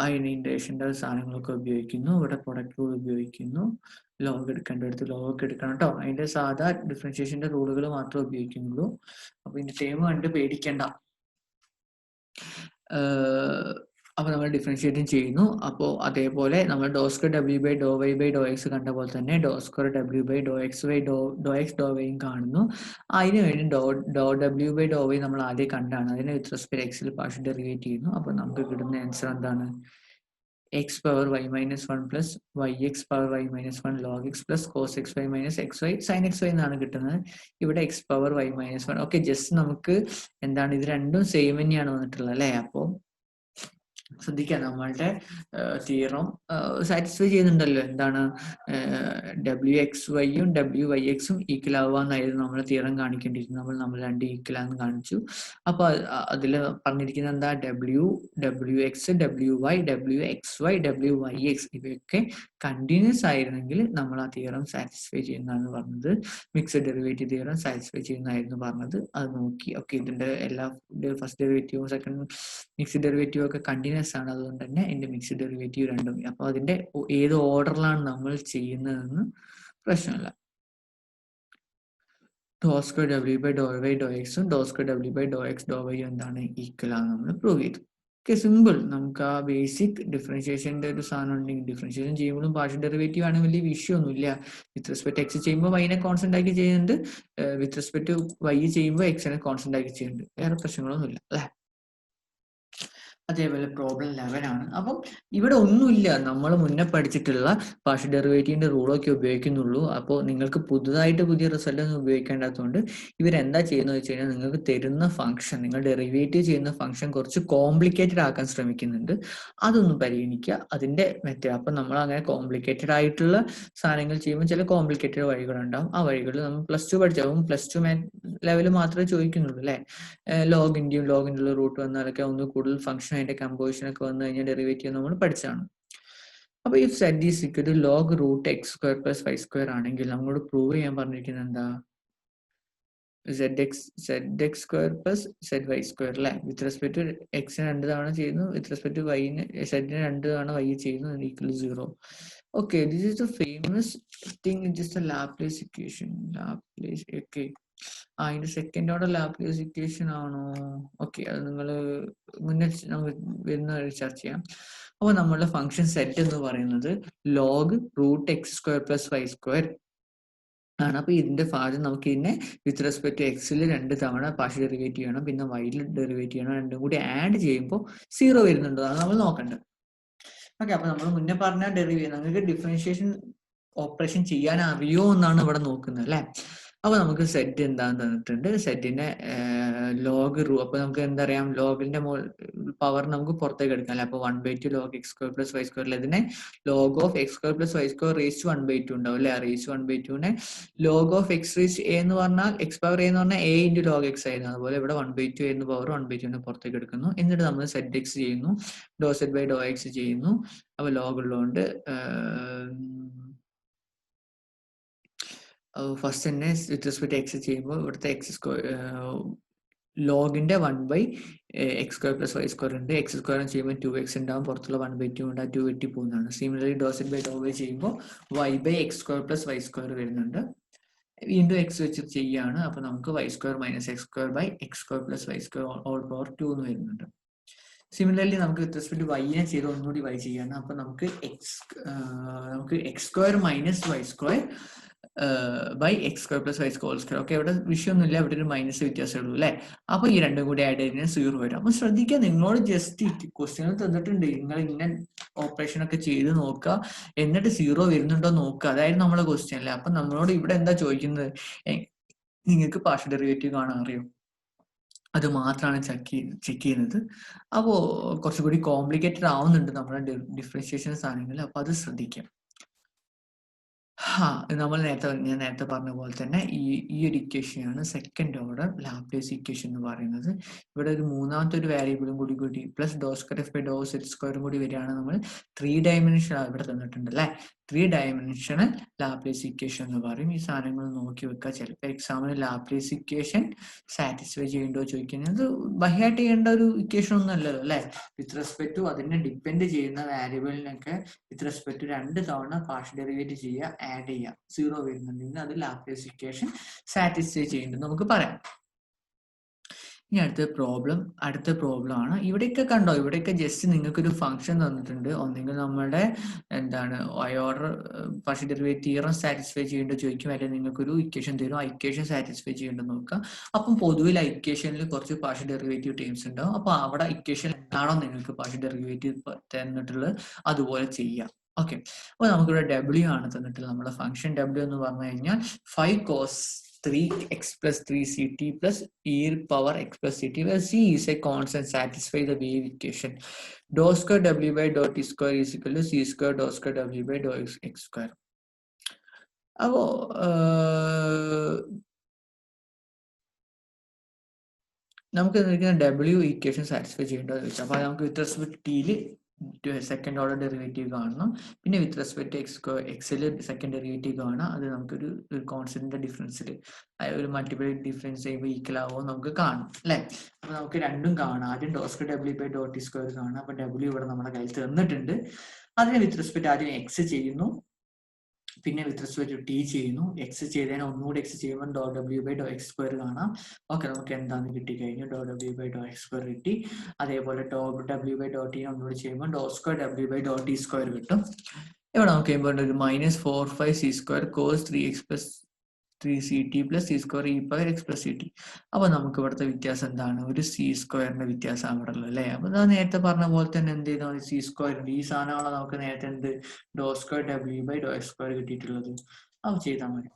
അതിന് ഇൻഡേഷൻ്റെ സാധനങ്ങളൊക്കെ ഉപയോഗിക്കുന്നു. ഇവിടെ പ്രൊഡക്റ്റ് റൂൾ ഉപയോഗിക്കുന്നു. ലോഗ് എടുക്കേണ്ടടുത്ത് ലോഗ് എടുക്കണം കേട്ടോ. അതിന്റെ സാധാ ഡിഫറൻഷിയേഷന്റെ റൂളുകൾ മാത്രമേ ഉപയോഗിക്കുന്നുള്ളൂ. അപ്പൊ ഇതിന്റെ ടേം കണ്ട് പേടിക്കണ്ട. അപ്പൊ നമ്മൾ ഡിഫറൻഷിയേറ്റും ചെയ്യുന്നു. അപ്പോൾ അതേപോലെ നമ്മൾ ഡോ സ്ക്വയർ ഡബ്ല്യു by do Y by Dr x കണ്ട പോലെ തന്നെ ഡോ സ്ക്വയർ ഡബ്ല്യു by Dr x by Dr X do വൈയും കാണുന്നു. അതിന് വേണ്ടി ഡോ ഡബ്ല്യു ബൈ ഡോ വൈ നമ്മൾ ആദ്യം കണ്ടാണ്. അതിനെ വിത്ത് റെസ്പെക്ട് എക്സിൽ പാർഷ്യൽ ഡെറിവേറ്റ് ചെയ്യുന്നു. അപ്പൊ നമുക്ക് കിട്ടുന്ന ആൻസർ എന്താണ്? X power y minus 1 plus y x power y minus 1 log x plus cos x y minus X Y sine x y എന്നാണ് കിട്ടുന്നത്. ഇവിടെ x power y minus 1. Okay, just നമുക്ക് എന്താണ് ഇത് രണ്ടും സെയിം തന്നെയാണ് വന്നിട്ടുള്ളത് അല്ലേ? അപ്പോൾ ശ്രദ്ധിക്കുക, നമ്മളുടെ തിയറം സാറ്റിസ്ഫൈ ചെയ്യുന്നുണ്ടല്ലോ. എന്താണ് ഡബ്ല്യു എക്സ് വൈയും ഡബ്ല്യു വൈ എക്സും ഈക്വൽ ആവുകയെന്നായിരുന്നു നമ്മൾ തിയറം കാണിക്കേണ്ടിയിരുന്നത്. നമ്മൾ രണ്ട് ഈക്വൽ ആണെന്ന് കാണിച്ചു. അപ്പോൾ അതിൽ പറഞ്ഞിരിക്കുന്നത് എന്താ? ഡബ്ല്യു എക്സ്, ഡബ്ല്യു വൈ, ഡബ്ല്യു എക്സ് വൈ, ഡബ്ല്യു വൈ എക്സ് ഇവയൊക്കെ കണ്ടിന്യൂസ് ആയിരുന്നെങ്കിൽ നമ്മൾ ആ തിയറം സാറ്റിസ്ഫൈ ചെയ്യുന്നതാണ് പറഞ്ഞത്. മിക്സഡ് ഡെറിവേറ്റീവ് തിയറം സാറ്റിസ്ഫൈ ചെയ്യുന്നതായിരുന്നു പറഞ്ഞത്. അത് നോക്കി. ഓക്കെ, ഇതിന്റെ എല്ലാ ഫസ്റ്റ് ഡെറിവേറ്റീവും സെക്കൻഡ് മിക്സ്ഡ് ഡെറിവേറ്റീവ് ഒക്കെ കണ്ടിന്യൂസ് ആണ്. അതുകൊണ്ട് തന്നെ ഇതിന്റെ മിക്സ്ഡ് ഡെറിവേറ്റീവ് രണ്ടും. അപ്പോൾ അതിന്റെ ഏത് ഓർഡറിലാണ് നമ്മൾ ചെയ്യുന്നതെന്ന് പ്രശ്നമില്ല. ഡോ സ്ക്വയർ ഡബ്ല്യു ബൈ ഡോ വൈ ഡോ എക്സും ഡോ സ്ക്വയർ ഡബ്ല്യു by Dr X do y എന്താണ് ഈക്വൽ ആണ് നമ്മൾ പ്രൂവ് ചെയ്തു. Okay, simple. നമുക്ക് ആ ബേസിക് ഡിഫറൻഷിയേഷന്റെ ഒരു സാധനം ഉണ്ടെങ്കിൽ ഡിഫറൻഷിയേഷൻ ചെയ്യുമ്പോഴും പാർഷ്യൽ ഡെറിവേറ്റീവ് ആണ്, വലിയ വിഷയമൊന്നുമില്ല. വിത്ത് റെസ്പെക്ട് എക്സ് ചെയ്യുമ്പോൾ വൈനെ കോൺസ്റ്റന്റ് ആക്കി ചെയ്യുന്നുണ്ട്, വിത്ത് റെസ്പെക്ട് വൈ ചെയ്യുമ്പോൾ എക്സിനെ കോൺസ്റ്റന്റ് ആക്കി ചെയ്യുന്നുണ്ട്. വേറെ പ്രശ്നങ്ങളൊന്നുമില്ല അല്ലേ? അതേപോലെ പ്രോബ്ലം 11 ആണ്. അപ്പം ഇവിടെ ഒന്നുമില്ല, നമ്മൾ മുന്നേ പഠിച്ചിട്ടുള്ള പാർഷ്യൽ ഡെറിവേറ്റീവിന്റെ റൂളൊക്കെ ഉപയോഗിക്കുന്നുള്ളൂ. അപ്പോൾ നിങ്ങൾക്ക് പുതുതായിട്ട് പുതിയ റിസൾട്ട് ഒന്നും ഉപയോഗിക്കേണ്ടാത്തതുകൊണ്ട് ഇവരെന്താ ചെയ്യുന്നത് വെച്ച് കഴിഞ്ഞാൽ നിങ്ങൾക്ക് തരുന്ന ഫംഗ്ഷൻ, നിങ്ങൾ ഡെറിവേറ്റീവ് ചെയ്യുന്ന ഫംഗ്ഷൻ കുറച്ച് കോംപ്ലിക്കേറ്റഡ് ആക്കാൻ ശ്രമിക്കുന്നുണ്ട്. അതൊന്നും പരിഗണിക്കുക, അതിന്റെ മെത്തേഡ്. അപ്പം നമ്മൾ അങ്ങനെ കോംപ്ലിക്കേറ്റഡ് ആയിട്ടുള്ള സാധനങ്ങൾ ചെയ്യുമ്പോൾ ചില കോംപ്ലിക്കേറ്റഡ് വഴികളുണ്ടാവും. ആ വഴികൾ നമ്മൾ +2 പഠിച്ചാവും. +2 ലെവൽ മാത്രമേ ചോദിക്കുന്നുള്ളൂ അല്ലേ? ലോഗിന്റെ റൂട്ട് വന്നാലൊക്കെ ഒന്ന് കൂടുതൽ ഫംഗ്ഷൻ അതിന്റെ കമ്പോസിഷൻ ഒക്കെ വന്നു കഴിഞ്ഞാൽ ഡെറിവേറ്റീവ് നമ്മൾ പഠിച്ചാണ്. അപ്പൊ ഈ z is equal to log root x square plus y square ആണെങ്കിൽ നമ്മളോട് പ്രൂവ് ചെയ്യാൻ പറഞ്ഞിരിക്കുന്നത് എന്താ? Z x square plus z y square അല്ലെ? വിത്ത് റെസ്പെക്ട് ടു എക്സിന് 2 തവണ ചെയ്യുന്നു, വിത്ത് റെസ്പെക്ട് ടു വൈന് സെഡിന് 2 തവണ വൈ ചെയ്യുന്നു, equal 0. Okay, this is the famous thing, it is the Laplace equation. Okay, അതിന്റെ സെക്കൻഡ് ഓർഡർ ലാപ്ലേസ് ഇക്വേഷൻ ആണോ? ഓക്കെ, അത് നിങ്ങൾ മുന്നേ നമുക്ക് വരുന്ന ചർച്ച ചെയ്യാം. അപ്പോൾ നമ്മളുടെ ഫംഗ്ഷൻ സെറ്റ് എന്ന് പറയുന്നത് log root x square plus y square ആണ്. അപ്പൊ ഇതിന്റെ ഭാഗം നമുക്ക് ഇതിനെ വിത്ത് റെസ്പെക്ട് ടു എക്സിൽ 2 തവണ പാർഷ്യൽ ഡെറിവേറ്റീവ് ചെയ്യണം, പിന്നെ വൈയിൽ ഡെറിവേറ്റീവ് ചെയ്യണം. രണ്ടും കൂടി ആഡ് ചെയ്യുമ്പോൾ 0 വരുന്നുണ്ടോ അതാണ് നമ്മൾ നോക്കേണ്ടത്. ഓക്കെ, അപ്പൊ നമ്മൾ മുന്നേ പറഞ്ഞ ഡെറിവേറ്റീവ് നിങ്ങൾക്ക് ഡിഫറൻഷിയേഷൻ ഓപ്പറേഷൻ ചെയ്യാൻ അറിയോ എന്നാണ് ഇവിടെ നോക്കുന്നത് അല്ലെ? അപ്പൊ നമുക്ക് സെറ്റ് എന്താന്ന് തന്നിട്ടുണ്ട്. സെറ്റിന്റെ ലോഗ് അപ്പൊ നമുക്ക് എന്താ പറയാം, ലോഗിന്റെ പവർ നമുക്ക് പുറത്തേക്ക് എടുക്കാം അല്ലെ? അപ്പൊ 1/2 log x square plus y square, ഇതിനെ log of x square plus y square raise to 1/2 ഉണ്ടാവും അല്ലെ? റേസ് ടു 1/2നെ log of x raise a എന്ന് പറഞ്ഞാൽ എക്സ് പവർ എ എന്ന് പറഞ്ഞാൽ എ ഇൻറ്റു ലോഗ് എക്സ് ആയിരുന്നു. അതുപോലെ ഇവിടെ 1/2 എന്ന് പവർ 1/2നെ പുറത്തേക്ക് എടുക്കുന്നു. എന്നിട്ട് നമ്മൾ സെറ്റ് എക്സ് ചെയ്യുന്നു, ഡോ സെറ്റ് ബൈ ഡോ എക്സ് ചെയ്യുന്നു. അപ്പൊ ലോഗ് ഉള്ളതുകൊണ്ട് ഫസ്റ്റ് തന്നെ വിത്ത് റെസ്പെക്ട് എക്സ് ചെയ്യുമ്പോൾ ഇവിടുത്തെ എക്സ് സ്ക്വയർ ലോഗിന്റെ 1/x square plus y square ഉണ്ട്. എക്സ് സ്ക്വയർ ചെയ്യുമ്പോൾ 2x ഉണ്ടാവും, പുറത്തുള്ള 1/2 ഉണ്ട്, 2 വെട്ടി പോകുന്നതാണ്. Similarly do z by do y ചെയ്യുമ്പോൾ y/x square plus y square വരുന്നുണ്ട്. വീണ്ടും എക്സ് വെച്ച് ചെയ്യാണ്. അപ്പൊ നമുക്ക് y square minus x square by x square plus y square all power 2 എന്ന് വരുന്നുണ്ട്. സിമിലർലി നമുക്ക് വിത്ത് റെസ്പെക്ട് വൈനെ ചെയ്ത് ഒന്നുകൂടി y ചെയ്യാണ്. അപ്പൊ നമുക്ക് x square minus y square by x square plus y square square. Okay, ഇവിടെ വിഷയമൊന്നുമില്ല, ഇവിടെ ഒരു മൈനസ് വ്യത്യാസമേ ഉള്ളൂ അല്ലെ? അപ്പൊ ഈ രണ്ടും കൂടി ആഡ് ചെയ്തതിന് 0 വരും. അപ്പൊ ശ്രദ്ധിക്കുക, നിങ്ങളോട് ജസ്റ്റ് ക്വസ്റ്റ്യൻ തന്നിട്ടുണ്ട്, നിങ്ങൾ ഇങ്ങനെ ഓപ്പറേഷൻ ഒക്കെ ചെയ്ത് നോക്കുക, എന്നിട്ട് 0 വരുന്നുണ്ടോ നോക്കുക. അതായിരുന്നു നമ്മളെ ക്വസ്റ്റ്യൻ അല്ലേ? അപ്പൊ നമ്മളോട് ഇവിടെ എന്താ ചോദിക്കുന്നത്? നിങ്ങൾക്ക് പാർഷ്യൽ ഡെറിവേറ്റീവ് കാണാൻ അറിയോ? അത് മാത്രമാണ് ചെക്ക് ചെയ്യുന്നത്. അപ്പോൾ കുറച്ചുകൂടി കോംപ്ലിക്കേറ്റഡ് ആവുന്നുണ്ട് നമ്മുടെ ഡിഫറൻഷിയേഷൻ സാധനങ്ങൾ. അപ്പൊ അത് ശ്രദ്ധിക്കാം. ഞാൻ നേരത്തെ പറഞ്ഞ പോലെ തന്നെ ഈ ഒരു ഇക്വേഷനാണ് സെക്കൻഡ് ഓർഡർ ലാപ്ലേസ് ഇക്വേഷൻ എന്ന് പറയുന്നത്. ഇവിടെ ഒരു മൂന്നാമത്തെ ഒരു വേരിയബിളും കൂടി plus doh square F by Dr z സ്ക്വയറും കൂടി വരികയാണ്. നമ്മൾ 3 ഡയമെൻഷൻ ഇവിടെ തന്നിട്ടുണ്ട് അല്ലെ? 3 ഡയമെൻഷണൽ ലാപ്ലേസ് ഇക്വേഷൻ എന്ന് പറയും. ഈ സാധനങ്ങൾ നോക്കി വെക്കുക. ചിലപ്പോൾ എക്സാമിന് ലാപ്ലേസ് ഇക്വേഷൻ സാറ്റിസ്ഫൈ ചെയ്യേണ്ടോ ചോദിക്കുന്നത് ബൈഹാർട്ട് ചെയ്യേണ്ട ഒരു ഇക്വേഷൻ ഒന്നും അല്ലല്ലോ അല്ലെ? വിത്ത് റെസ്പെക്ട് ടു അതിനെ ഡിപ്പെൻഡ് ചെയ്യുന്ന വാരിയബിളിനൊക്കെ വിത്ത് റെസ്പെക്ട് ടു 2 തവണ പാർഷ്യൽ ഡെറിവേറ്റീവ് ചെയ്യുക, ആഡ് ചെയ്യാം. 0 വരുന്നുണ്ടെങ്കിൽ അത് ലാപ്ലേസ് ഇക്വേഷൻ സാറ്റിസ്ഫൈ ചെയ്യുന്നുണ്ട് നമുക്ക് പറയാം. ഇനി അടുത്ത പ്രോബ്ലം ആണ്. ഇവിടെയൊക്കെ കണ്ടോ, ഇവിടെയൊക്കെ ജസ്റ്റ് നിങ്ങൾക്കൊരു ഫംഗ്ഷൻ തന്നിട്ടുണ്ട്. ഒന്നെങ്കിൽ നമ്മുടെ എന്താണ് order partial derivative theorem satisfy ചെയ്യേണ്ടത് ചോദിക്കും, അല്ലെങ്കിൽ നിങ്ങൾക്കൊരു ഇക്വേഷൻ തരും, ആ ഇക്വേഷൻ സാറ്റിസ്ഫൈ ചെയ്യേണ്ടത് നോക്കുക. അപ്പം പൊതുവിൽ ആ ഇക്വേഷനിൽ കുറച്ച് പാർഷ്യൽ ഡെറിവേറ്റീവ് ടേംസ് ഉണ്ടാവും. അപ്പോൾ അവിടെ ഇക്വേഷൻ എന്താണോ നിങ്ങൾക്ക് പാർഷ്യൽ ഡെറിവേറ്റീവ് തന്നിട്ടുള്ളത് അതുപോലെ ചെയ്യാം. ഓക്കെ, അപ്പോൾ നമുക്കിവിടെ ഡബ്ല്യു ആണ് തന്നിട്ടുള്ളത്. നമ്മുടെ ഫംഗ്ഷൻ ഡബ്ല്യു എന്ന് പറഞ്ഞു കഴിഞ്ഞാൽ 5 cos 3x plus 3ct plus e power x plus ct, where c is a constant, satisfy the wave equation. Dou square w by dou t square is equal to c square dou square w by dou x square. അപ്പോൾ നമുക്ക് W equation satisfy ചെയ്യേണ്ടത് വെച്ചാൽ, അപ്പോൾ നമുക്ക് with respect ടിയിൽ second order derivative കാണണം. പിന്നെ with respect എക്സിൽ സെക്കൻഡ് ഡെറിവേറ്റീവ് കാണാം. അത് നമുക്കൊരു കോൺസ്റ്റന്റിന്റെ ഡിഫറൻസിൽ ഒരു മൾട്ടിപ്പിൾ ഡിഫറൻസ് ചെയ്യുമ്പോൾ ഈക്വൽ ആവുമോ നമുക്ക് കാണും അല്ലേ. അപ്പോൾ നമുക്ക് രണ്ടും കാണാം. ആദ്യം ഡോ സ്ക്വയർ ഡബ്ല്യു ബൈ ഡോ ടി സ്ക്വയർ കാണാം. അപ്പോൾ ഡബ്ല്യു ഇവിടെ നമ്മുടെ കയ്യിൽ തന്നിട്ടുണ്ട്. അതിന് വിത്ത് റെസ്പെക്ട് ആദ്യം എക്സ് ചെയ്യുന്നു, പിന്നെ വിത്ത് റെസ്പെക്ട് ടു ടി ചെയ്യുന്നു. എക്സ് ചെയ്തതിന് ഒന്നുകൂടി എക്സ് ചെയ്യുമ്പോൾ ഡോ ഡബ്ല്യു ബൈ ഡോ എക്സ് സ്ക്വയർ കാണാം. ഓക്കെ, നമുക്ക് എന്താണെന്ന് കിട്ടിക്കഴിഞ്ഞു, ഡോ ഡബ്ല്യു ബൈ ഡോ എക്സ് സ്ക്വയർ കിട്ടി. അതേപോലെ ഡോ ഡബ്ല്യു ബൈ ഡോ ടി ഒന്നുകൂടി ചെയ്യുമ്പോൾ ഡോ സ്ക്വയർ ഡബ്ല്യു ബൈ ഡോ ടി സ്ക്വയർ കിട്ടും. ഇവിടെ നമുക്ക് ചെയ്യുമ്പോൾ ഒരു -4/5 c square cos 3x plus 3ct plus c square e power x plus ct. അപ്പൊ നമുക്ക് ഇവിടുത്തെ വ്യത്യാസം എന്താണ്, ഒരു c സ്ക്വയറിന്റെ വ്യത്യാസം അവിടെ ഉള്ളത് അല്ലേ. അപ്പൊ ഞാൻ നേരത്തെ പറഞ്ഞ പോലെ തന്നെ എന്ത് ചെയ്താൽ c സ്ക്വയറിന്റെ ഈ സാധനമാണ് നമുക്ക് നേരത്തെ എന്ത് ഡോ സ്ക്വയർ ഡബ്ല്യു ബൈ ഡോ എക്സ് സ്ക്വയർ കിട്ടിയിട്ടുള്ളത്. അത് ചെയ്താൽ മതി.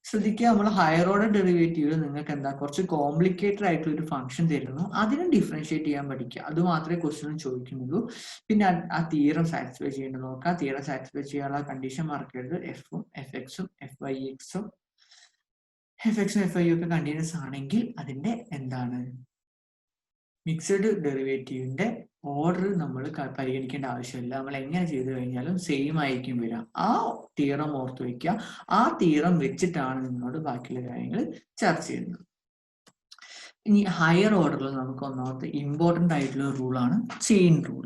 ശ്രദ്ധിക്കുക, നമ്മൾ ഹയർ ഓർഡർ ഡെറിവേറ്റീവ് നിങ്ങൾക്ക് എന്താ കുറച്ച് കോംപ്ലിക്കേറ്റഡ് ആയിട്ടുള്ള ഒരു ഫംഗ്ഷൻ തരുന്നു, അതിനെ ഡിഫറൻഷിയേറ്റ് ചെയ്യാൻ പഠിക്കുക. അത് മാത്രമേ ക്വസ്റ്റ്യൻ ചോദിക്കുന്നുള്ളൂ. പിന്നെ ആ തിയറം സാറ്റിസ്ഫൈ ചെയ്യേണ്ടത് നോക്കുക. തിയറം സാറ്റിസ്ഫൈ ചെയ്യാനുള്ള കണ്ടീഷൻ മാർക്കരുത്. എഫും എഫ് എക്സും എഫ് വൈ എക്സും എഫ് എക്സും എഫ് ഐ ഒക്കെ കണ്ടിന്യൂസ് ആണെങ്കിൽ അതിന്റെ എന്താണ് മിക്സഡ് ഡെറിവേറ്റീവിന്റെ ഓർഡർ നമ്മൾ പരിഗണിക്കേണ്ട ആവശ്യമില്ല. നമ്മൾ എങ്ങനെ ചെയ്തു കഴിഞ്ഞാലും സെയിം ആയിരിക്കും വരിക. ആ തിയറം ഓർത്ത് വയ്ക്കുക. ആ തിയറം വെച്ചിട്ടാണ് നിങ്ങളോട് ബാക്കിയുള്ള കാര്യങ്ങൾ ചർച്ച ചെയ്യുന്നത്. ഇനി ഹയർ ഓർഡറിൽ നമുക്ക് ഒന്നാമത്തെ ഇമ്പോർട്ടൻ്റ് ആയിട്ടുള്ള റൂളാണ് ചെയിൻ റൂൾ.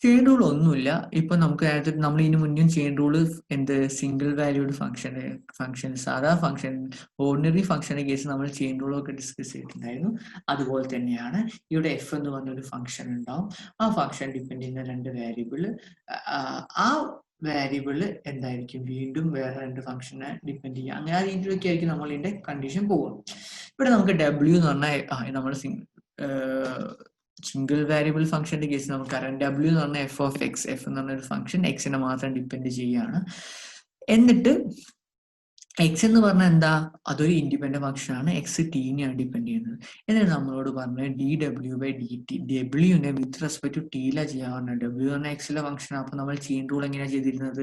ചെയിൻ റൂൾ ഒന്നുമില്ല. ഇപ്പൊ നമുക്ക് നമ്മൾ ഇതിന് മുന്നേ ചെയിൻ റൂള് എന്ത് സിംഗിൾ വാല്യൂഡ് ഫംഗ്ഷൻ സാധാ ഫംഗ്ഷൻ ഓർഡിനറി ഫംഗ്ഷന്റെ കേസ് നമ്മൾ ചെയിൻ റൂളൊക്കെ ഡിസ്കസ് ചെയ്തിട്ടുണ്ടായിരുന്നു. അതുപോലെ തന്നെയാണ് ഇവിടെ എഫ് എന്ന് പറഞ്ഞൊരു ഫംഗ്ഷൻ ഉണ്ടാവും. ആ ഫംഗ്ഷൻ ഡിപ്പെൻഡ് ചെയ്യുന്ന രണ്ട് വേരിയബിള്, ആ വേരിയബിള് എന്തായിരിക്കും വീണ്ടും വേറെ രണ്ട് ഫംഗ്ഷനെ ഡിപ്പെൻഡ് ചെയ്യുക. അങ്ങനെ ആ രീതിയിലൊക്കെ ആയിരിക്കും നമ്മൾ ഇതിന്റെ കണ്ടീഷൻ പോവുക. ഇവിടെ നമുക്ക് ഡബ്ല്യു എന്ന് പറഞ്ഞാൽ നമ്മൾ സിംഗിൾ വേരിയബിൾ ഫംഗ്ഷന്റെ കേസ് നമുക്കറിയാം ഡബ്ല്യു എന്ന് പറഞ്ഞാൽ എഫ് ഓഫ് എക്സ്, എഫ് എന്ന് പറഞ്ഞ ഒരു ഫംഗ്ഷൻ എക്സിനെ മാത്രം ഡിപ്പെൻഡ് ചെയ്യുകയാണ്. എന്നിട്ട് എക്സ് എന്ന് പറഞ്ഞാൽ എന്താ, അതൊരു ഇൻഡിപെൻഡന്റ് ഫംഗ്ഷൻ ആണ്. എക്സ് ടീനെയാണ് ഡിപ്പെൻഡ് ചെയ്യുന്നത്. എന്നിട്ട് നമ്മളോട് പറഞ്ഞ d W by D t, ഡബ്ല്യുവിനെ വിത്ത് റെസ്പെക്ട് ടു ടിയില ചെയ്യാവുന്ന. ഡബ്ല്യു പറഞ്ഞാൽ എക്സിലെ ഫംഗ്ഷൻ. അപ്പൊ നമ്മൾ ചെയിൻ റൂൾ എങ്ങനെയാണ് ചെയ്തിരുന്നത്,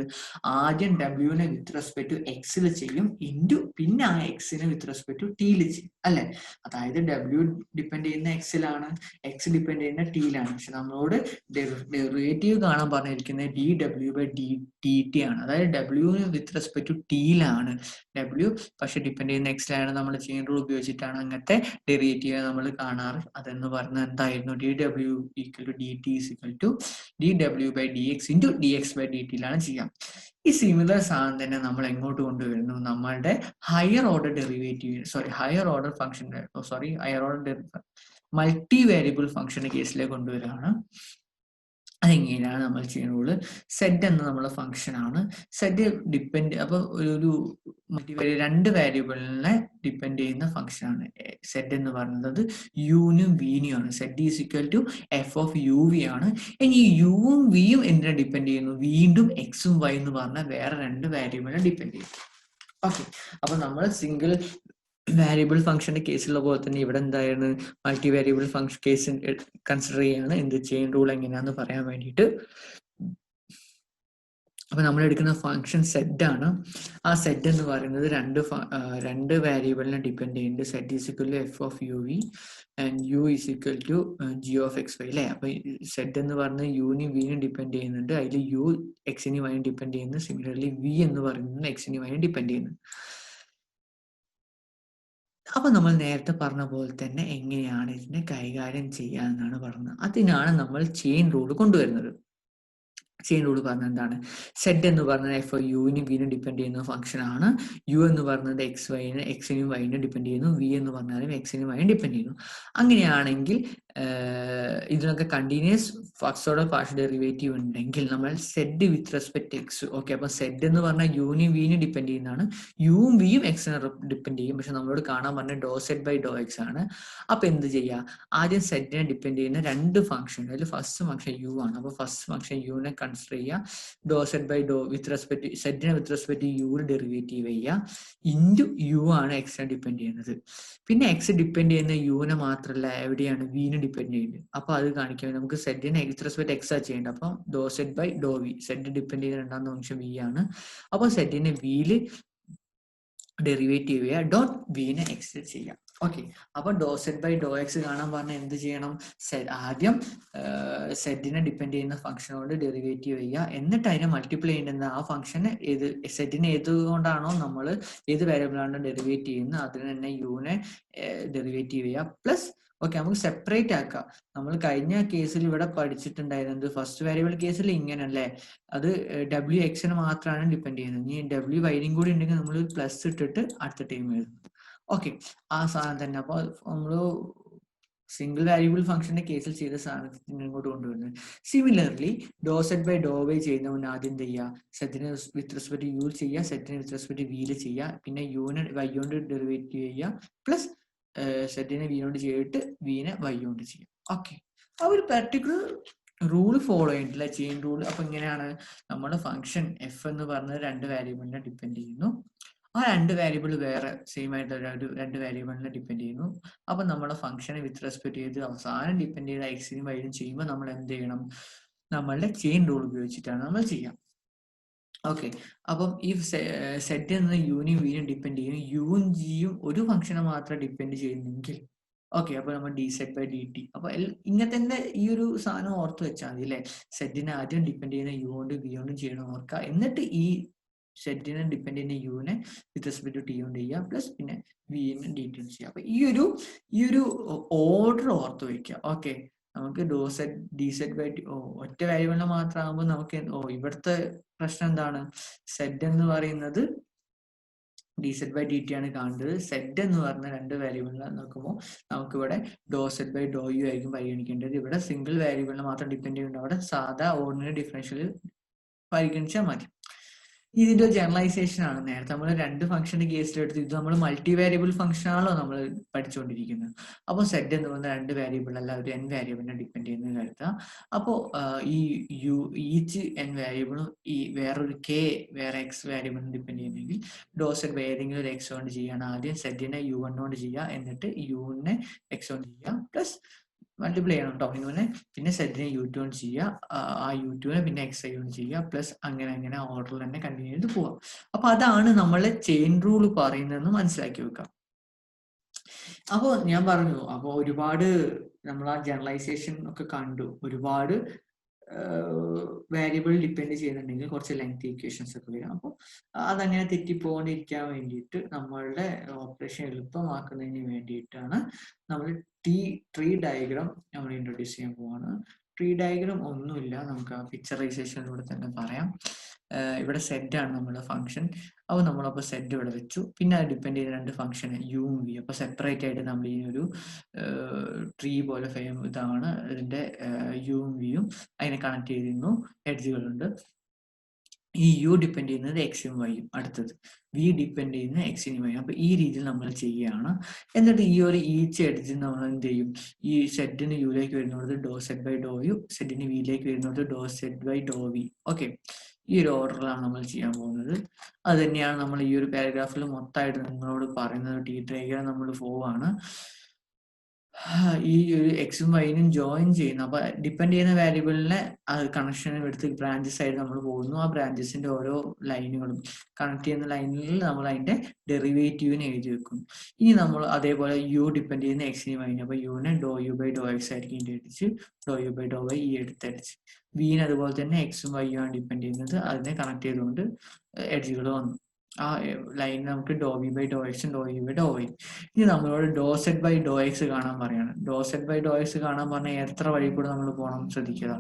ആദ്യം ഡബ്ല്യുവിനെ വിത്ത് റെസ്പെക്ട് ടു എക്സിൽ ചെയ്യും, ഇൻറ്റു പിന്നെ ആ എക്സിനെ വിത്ത് റെസ്പെക്ട് ടു ടിയിൽ ചെയ്യും അല്ലെ. അതായത് ഡബ്ല്യു ഡിപ്പെൻഡ് ചെയ്യുന്ന എക്സിലാണ്, എക്സ് ഡിപ്പെൻഡ് ചെയ്യുന്ന ടിയിലാണ്. പക്ഷെ നമ്മളോട് ഡെറിവേറ്റീവ് കാണാൻ പറഞ്ഞിരിക്കുന്നത് d W by D t t ആണ്. അതായത് ഡബ്ല്യുവിന് വിത്ത് റെസ്പെക്ട് ടു ടിയിലാണ് ഡബ്ല്യു, പക്ഷെ ഡിപ്പെൻഡ് ചെയ്യുന്ന എക്സിലാണ്. നമ്മൾ ചെയിൻ റൂൾ ഉപയോഗിച്ചിട്ടാണ് അങ്ങനത്തെ ഡെറിവേറ്റീവ് നമ്മൾ കാണാറ്. അതെന്ന് പറഞ്ഞാൽ എന്തായിരുന്നു, D W equal to D T is equal to D W by D X into D X by D ടിയിലാണ് ചെയ്യാം. ഈ സിമിലർ സാധനം തന്നെ നമ്മൾ എങ്ങോട്ട് കൊണ്ടുവരുന്നു, നമ്മളുടെ higher order derivative higher order multivariable ഫംഗ്ഷന്റെ കേസിലേക്ക് കൊണ്ടുവരികയാണ്. അതെങ്ങനെയാണ് നമ്മൾ ചെയ്യുന്നത്, സെഡ് എന്ന നമ്മളെ ഫംഗ്ഷൻ ആണ്. സെഡ് ഡിപ്പെൻഡ് അപ്പൊ ഒരു രണ്ട് വേരിയബിളിനെ ഡിപ്പെൻഡ് ചെയ്യുന്ന ഫംഗ്ഷൻ ആണ് സെഡ് എന്ന് പറയുന്നത്. യുനും വിനും ആണ്. Z is equal to f of u v ആണ്. ഇനി യുവും വിയും എന്തിനെ ഡിപ്പെൻഡ് ചെയ്യുന്നു, വീണ്ടും എക്സും വൈ എന്ന് പറഞ്ഞ വേറെ രണ്ട് വേരിയബിളിനെ ഡിപ്പെൻഡ് ചെയ്യുന്നു. ഓക്കെ, അപ്പൊ നമ്മൾ സിംഗിൾ വേരിയബിൾ ഫംഗ്ഷന്റെ കേസിലുള്ള പോലെ തന്നെ ഇവിടെ എന്തായിരുന്നു multi variable function case consider ചെയ്യാണ് എന്ത് ചെയിൻ റൂൾ എങ്ങനെയാന്ന് പറയാൻ വേണ്ടിയിട്ട്. അപ്പൊ നമ്മൾ എടുക്കുന്ന ഫംഗ്ഷൻ സെഡ് ആണ്. ആ സെഡ് എന്ന് പറയുന്നത് രണ്ട് വേരിയബിളിനെ ഡിപ്പെൻഡ് ചെയ്യുന്നുണ്ട്. Z is equal to f of u v and u is equal to g of x y അല്ലെ. അപ്പൊ സെഡ് എന്ന് പറയുന്നത് യുവിനും വിനും ഡിപ്പെൻഡ് ചെയ്യുന്നുണ്ട്. അതിൽ യു എക്സിനും വൈനും ഡിപ്പെൻഡ് ചെയ്യുന്നു. സിമിലർലി വി എന്ന് പറയുന്നത് എക്സിനും വൈനും ഡിപ്പെൻഡ് ചെയ്യുന്നു. അപ്പൊ നമ്മൾ നേരത്തെ പറഞ്ഞ പോലെ തന്നെ എങ്ങനെയാണ് ഇതിനെ കൈകാര്യം ചെയ്യാന്നാണ് പറഞ്ഞത്. അതിനാണ് നമ്മൾ ചെയിൻ റൂൾ കൊണ്ടുവരുന്നത്. ചെയിൻ റൂൾ പറഞ്ഞത് എന്താണ്? സെഡ് എന്ന് പറഞ്ഞത് എഫ് യുവിനും വിനും ഡിപ്പെൻഡ് ചെയ്യുന്ന ഫംഗ്ഷൻ ആണ്. യു എന്ന് പറയുന്നത് എക്സിനും വൈനും ഡിപ്പെൻഡ് ചെയ്യുന്നു. വി എന്ന് പറഞ്ഞാലും എക്സിനും വൈനും ഡിപ്പെൻഡ് ചെയ്യുന്നു. അങ്ങനെയാണെങ്കിൽ ഇതിനൊക്കെ continuous first order partial derivative ഉണ്ടെങ്കിൽ നമ്മൾ സെഡ് വിത്ത് റെസ്പെക്ട് എക്സ്. ഓക്കെ, അപ്പൊ സെഡ് എന്ന് പറഞ്ഞാൽ യുവിനും വിനും ഡിപ്പെൻഡ് ചെയ്യുന്നതാണ്. യുവും വിയും എക്സിനെ ഡിപ്പെൻഡ് ചെയ്യും. പക്ഷെ നമ്മളോട് കാണാൻ പറഞ്ഞ ഡോ സെഡ് ബൈ ഡോ എക്സ് ആണ്. അപ്പൊ എന്ത് ചെയ്യുക? ആദ്യം സെഡിനെ ഡിപ്പെൻഡ് ചെയ്യുന്ന രണ്ട് ഫംഗ്ഷൻ, അതിൽ ഫസ്റ്റ് ഫംഗ്ഷൻ യു ആണ്. അപ്പൊ ഫസ്റ്റ് ഫംഗ്ഷൻ യുവിനെ കൺസിഡർ ചെയ്യുക. Do z by do with respect സെഡിനെ വിത്ത് റെസ്പെക്ട് യുവിൽ ഡെറിവേറ്റീവ് ചെയ്യുക. ഇൻറ്റു യു ആണ് എക്സിനെ ഡിപ്പെൻഡ് ചെയ്യുന്നത്. പിന്നെ എക്സ് ഡിപ്പെൻഡ് ചെയ്യുന്ന യുവിനെ മാത്രമല്ല, എവിടെയാണ് വിനെ ഡിപ്പെൻഡ് ചെയ്യുന്നത്. അപ്പൊ അത് കാണിക്കാൻ നമുക്ക് സെഡിനെ വിത്ത് റെസ്പെക്ട് എക്സ് ആ ചെയ്യേണ്ടത്. അപ്പൊ do z by do v, z depend ചെയ്യുന്ന രണ്ടാമത്തെ ഫംഗ്ഷൻ വി ആണ്. അപ്പൊ സെഡിനെ വിയില് ഡെറിവേറ്റീവ് ചെയ്യുക, ഡോട്ട് വിനെ എക്സ് ചെയ്യാം. ഓക്കെ, അപ്പൊ do z by Dr x കാണാൻ പറഞ്ഞാൽ എന്ത് ചെയ്യണം? ആദ്യം സെഡിനെ ഡിപ്പെൻഡ് ചെയ്യുന്ന ഫംഗ്ഷനോട് ഡെറിവേറ്റീവ് ചെയ്യുക, എന്നിട്ട് അതിനെ മൾട്ടിപ്ലൈ ചെയ്യേണ്ട ആ ഫംഗ്ഷന് ഏത് സെഡിനെ ഏതുകൊണ്ടാണോ നമ്മൾ ഏത് വേരിയബിളാണ് ഡെറിവേറ്റ് ചെയ്യുന്നത് അതിന് തന്നെ യുവിനെ ഡെറിവേറ്റീവ് ചെയ്യുക. പ്ലസ് ഓക്കെ, നമുക്ക് സെപ്പറേറ്റ് ആക്കാം. നമ്മൾ കഴിഞ്ഞ കേസിൽ ഇവിടെ പഠിച്ചിട്ടുണ്ടായിരുന്നത് ഫസ്റ്റ് വേരിയബിൾ കേസിൽ ഇങ്ങനല്ലേ, അത് ഡബ്ല്യു എക്സിന് മാത്രമാണ് ഡിപ്പെൻഡ് ചെയ്യുന്നത്. ഇനി ഡബ്ല്യു വൈനും കൂടി ഉണ്ടെങ്കിൽ നമ്മൾ പ്ലസ് ഇട്ടിട്ട് അടുത്ത ടൈം എഴുതും. ഓക്കെ, ആ സാധനം തന്നെ. അപ്പോൾ നമ്മൾ സിംഗിൾ വാരിയബിൾ ഫംഗ്ഷന്റെ കേസിൽ ചെയ്ത സാധനത്തിന് ഇങ്ങോട്ട് കൊണ്ടുവരുന്നത്. Similarly do z by do y ചെയ്യുന്നവന് ആദ്യം എന്ത് ചെയ്യുക? സെറ്റിനെ വിത്ത് റെസ്പെക്ട് യു ചെയ്യുക, സെറ്റിനെ വിത്ത് റെസ്പെക്ട് വിയിൽ ചെയ്യുക, പിന്നെ യുവിനെ വൈ കൊണ്ട് ഡെറിവേറ്റീവ് ചെയ്യുക, പ്ലസ് സെറ്റിനെ വി കൊണ്ട് ചെയ്തിട്ട് വിനെ വൈ കൊണ്ട് ചെയ്യുക. ഓക്കെ, ആ ഒരു പർട്ടിക്കുലർ റൂൾ ഫോളോ ചെയ്തിട്ടില്ല, ചെയിൻ റൂൾ. അപ്പൊ ഇങ്ങനെയാണ് നമ്മുടെ ഫംഗ്ഷൻ എഫ് എന്ന് പറഞ്ഞത് രണ്ട് വാരിയബിളിനെ ഡിപ്പെൻഡ് ചെയ്യുന്നു. ആ രണ്ട് വാരിയബിൾ വേറെ സെയിം ആയിട്ട് രണ്ട് വാരിയബിളിനെ ഡിപ്പെൻഡ് ചെയ്യുന്നു. അപ്പൊ നമ്മുടെ ഫംഗ്ഷനെ വിത്ത് റെസ്പെക്ട് ചെയ്ത് അവസാനം ഡിപ്പെൻഡ് ചെയ്ത എക്സിനും വൈനും ചെയ്യുമ്പോൾ നമ്മൾ എന്ത് ചെയ്യണം? നമ്മളുടെ ചെയിൻ റൂൾ ഉപയോഗിച്ചിട്ടാണ് നമ്മൾ ചെയ്യാം. ഓക്കെ, അപ്പം ഈ സെറ്റ് എന്ന യുവിനും വിനും ഡിപ്പെൻഡ് ചെയ്യും, യുവും ജിയും ഒരു ഫംഗ്ഷനെ മാത്രം ഡിപ്പെൻഡ് ചെയ്യുന്നെങ്കിൽ ഓക്കെ, അപ്പൊ നമ്മൾ d set by D t. അപ്പൊ ഇങ്ങനെ തന്നെ ഈ ഒരു സാധനം ഓർത്ത് വെച്ചാൽ മതി അല്ലെ. സെറ്റിനെ ആദ്യം ഡിപ്പെൻഡ് ചെയ്യുന്ന യു കൊണ്ട് വി കൊണ്ടും ചെയ്യണം ഓർക്കുക, എന്നിട്ട് ഈ സെറ്റിനെ ഡിപ്പെൻഡ് ചെയ്യുന്ന യുവിനെ വിത്ത് റെസ്പെക്ട് ടു ടി കൊണ്ട് ചെയ്യുക, പ്ലസ് പിന്നെ വിനെ ഡി ടി ചെയ്യുക. അപ്പൊ ഈ ഒരു ഓർഡർ ഓർത്ത് വയ്ക്കുക. ഓക്കെ, നമുക്ക് dou Z D set by ഒറ്റ വാരിയബിളിനെ മാത്രമാകുമ്പോൾ നമുക്ക് ഇവിടുത്തെ പ്രശ്നം എന്താണ്? സെറ്റ് എന്ന് പറയുന്നത് d set by D T ആണ് കാണുന്നത്. സെറ്റ് എന്ന് പറഞ്ഞ രണ്ട് വാരിയബിളിനെ നോക്കുമ്പോൾ നമുക്ക് ഇവിടെ ഡോ സെറ്റ് ബൈ ഡോ യു ആയിരിക്കും പരിഗണിക്കേണ്ടത്. ഇവിടെ സിംഗിൾ വാരിയബിളിനെ മാത്രം ഡിപ്പെൻഡ് ചെയ്യുന്നുണ്ട്, അവിടെ സാധാ ഓർഡിനറി ഡിഫറൻഷ്യൽ പരിഗണിച്ചാൽ മതി. ഇതിന്റെ ജനറലൈസേഷൻ ആണ്. നേരത്തെ നമ്മൾ രണ്ട് ഫംഗ്ഷന്റെ കേസിലെടുത്ത് ഇത് നമ്മൾ മൾട്ടി വാരിയബിൾ ഫംഗ്ഷൻ ആണല്ലോ നമ്മൾ പഠിച്ചുകൊണ്ടിരിക്കുന്നത്. അപ്പോൾ സെറ്റ് എന്ന് പറയുന്ന രണ്ട് വാരിയബിൾ അല്ല, ഒരു എൻ വാരിയബിളിനെ ഡിപ്പെൻഡ് ചെയ്യുന്നത് കരുതാം. അപ്പോൾ ഈ ഈച്ച് എൻ വാരിയബിളും ഈ വേറൊരു കെ വേറെ എക്സ് വാരിയബിളിനെ ഡിപ്പെൻഡ് ചെയ്യുന്നെങ്കിൽ ഡോ സെറ്റ് ബൈ ഏതെങ്കിലും ഒരു എക്സ് കൊണ്ട് ചെയ്യാണ്. ആദ്യം സെറ്റിനെ യു വൺ കൊണ്ട് ചെയ്യുക, എന്നിട്ട് യുവിനെ എക്സ് കൊണ്ട് ചെയ്യുക, പ്ലസ് മൾട്ടിപ്ലൈ ചെയ്യണം കേട്ടോ യുവിനെ, പിന്നെ സെറ്റിനെ യു ടു കൊണ്ട് ചെയ്യുക, ആ യു ടുവിനെ പിന്നെ എക്സ് ഐ കൊണ്ട് ചെയ്യുക, പ്ലസ് അങ്ങനെ ഓർഡറിൽ തന്നെ കണ്ടിന്യൂ ചെയ്ത് പോവാം. അപ്പൊ അതാണ് നമ്മളെ ചെയിൻ റൂൾ പറയുന്നതെന്ന് മനസ്സിലാക്കി വെക്കാം. അപ്പോൾ ഞാൻ പറഞ്ഞു, അപ്പോൾ ഒരുപാട് നമ്മൾ ആ ജനറലൈസേഷൻ ഒക്കെ കണ്ടു. ഒരുപാട് വേരിയബിൾ ഡിപ്പെൻഡ് ചെയ്യുന്നുണ്ടെങ്കിൽ കുറച്ച് ലെങ്തി ഇക്വേഷൻസ് ഒക്കെ വരും. അപ്പോൾ അതങ്ങനെ തെറ്റിപ്പോകാണ്ടിരിക്കാൻ വേണ്ടിയിട്ട് നമ്മളുടെ ഓപ്പറേഷൻ എളുപ്പമാക്കുന്നതിന് വേണ്ടിയിട്ടാണ് നമ്മൾ ട്രീ ഡയഗ്രാം നമ്മൾ ഇൻട്രൊഡ്യൂസ് ചെയ്യാൻ പോവാണ്. ട്രീ ഡയഗ്രാം ഒന്നുമില്ല, നമുക്ക് ആ പിക്ചറൈസേഷനിലൂടെ തന്നെ പറയാം. ഇവിടെ സെറ്റ് ആണ് നമ്മുടെ ഫംഗ്ഷൻ. അപ്പോൾ നമ്മളപ്പോൾ സെറ്റ് ഇവിടെ വെച്ചു, പിന്നെ അത് ഡിപ്പെൻഡ് ചെയ്യുന്ന രണ്ട് ഫംഗ്ഷൻ യുവും വി. അപ്പോൾ സെപ്പറേറ്റ് ആയിട്ട് നമ്മൾ ഈ ഒരു ട്രീ പോലെ ഇതാണ് ഇതിന്റെ യുവും വിയും, അതിനെ കണക്ട് ചെയ്തിരുന്നു, എഡ്ജുകളുണ്ട്. ഈ യു ഡിപ്പെൻഡ് ചെയ്യുന്നത് എക്സും വൈയും, അടുത്തത് വി ഡിപ്പെൻഡ് ചെയ്യുന്ന എക്സിനും വൈയും. അപ്പൊ ഈ രീതിയിൽ നമ്മൾ ചെയ്യുകയാണ്. എന്നിട്ട് ഈ ഒരു ഈച്ച് എഡ്ജ് നമ്മൾ എന്ത് ചെയ്യും? ഈ സെറ്റിന് യുയിലേക്ക് വരുന്നത് do z by Dr u, സെറ്റിന് വിയിലേക്ക് വരുന്നത് do z by do v. Okay, ഈ ഒരു ഓർഡറിലാണ് നമ്മൾ ചെയ്യാൻ പോകുന്നത്. അത് തന്നെയാണ് നമ്മൾ ഈ ഒരു പാരഗ്രാഫിൽ മൊത്തമായിട്ട് നിങ്ങളോട് പറയുന്നത്. ടി ഡയഗ്രാം നമ്മൾ പോവാണ്. ഈ ഒരു എക്സും വൈനും ജോയിൻ ചെയ്യുന്നു. അപ്പൊ ഡിപ്പെൻഡ് ചെയ്യുന്ന വാരിയബിളിനെ കണക്ഷൻ എടുത്ത് ബ്രാഞ്ചസ് ആയിട്ട് നമ്മൾ പോകുന്നു. ആ ബ്രാഞ്ചസിന്റെ ഓരോ ലൈനുകളും കണക്ട് ചെയ്യുന്ന ലൈനിൽ നമ്മൾ അതിന്റെ ഡെറിവേറ്റീവിനെ എഴുതി വെക്കും. ഇനി നമ്മൾ അതേപോലെ യു ഡിപ്പെൻഡ് ചെയ്യുന്ന എക്സിനും വൈനും, അപ്പൊ യുവിനെ ഡോ യു ബൈ ഡോ എക്സ് ആയിരിക്കും ഇതിന്റെ അടിച്ച്, ഡോ യു ബൈ ഡോ വൈ ഈ എടുത്തടിച്ച്. വിന് അതുപോലെ തന്നെ എക്സും വൈയും ആണ് ഡിപ്പെൻഡ് ചെയ്യുന്നത്, അതിനെ കണക്ട് ചെയ്തുകൊണ്ട് എഡ്ജുകൾ വന്നു. ആ ലൈൻ നമുക്ക് ഡോ വി ബൈ ഡോ എക്സും ഡോ വി ബൈ ഡോ വൈ. ഇനി നമ്മളോട് ഡോ സെറ്റ് ബൈ ഡോ എക്സ് കാണാൻ പറയാണ്. ഡോ സെറ്റ് ബൈ ഡോ എക്സ് കാണാൻ പറഞ്ഞാൽ എത്ര വഴി കൂടെ നമ്മൾ പോകണം ശ്രദ്ധിക്കുക.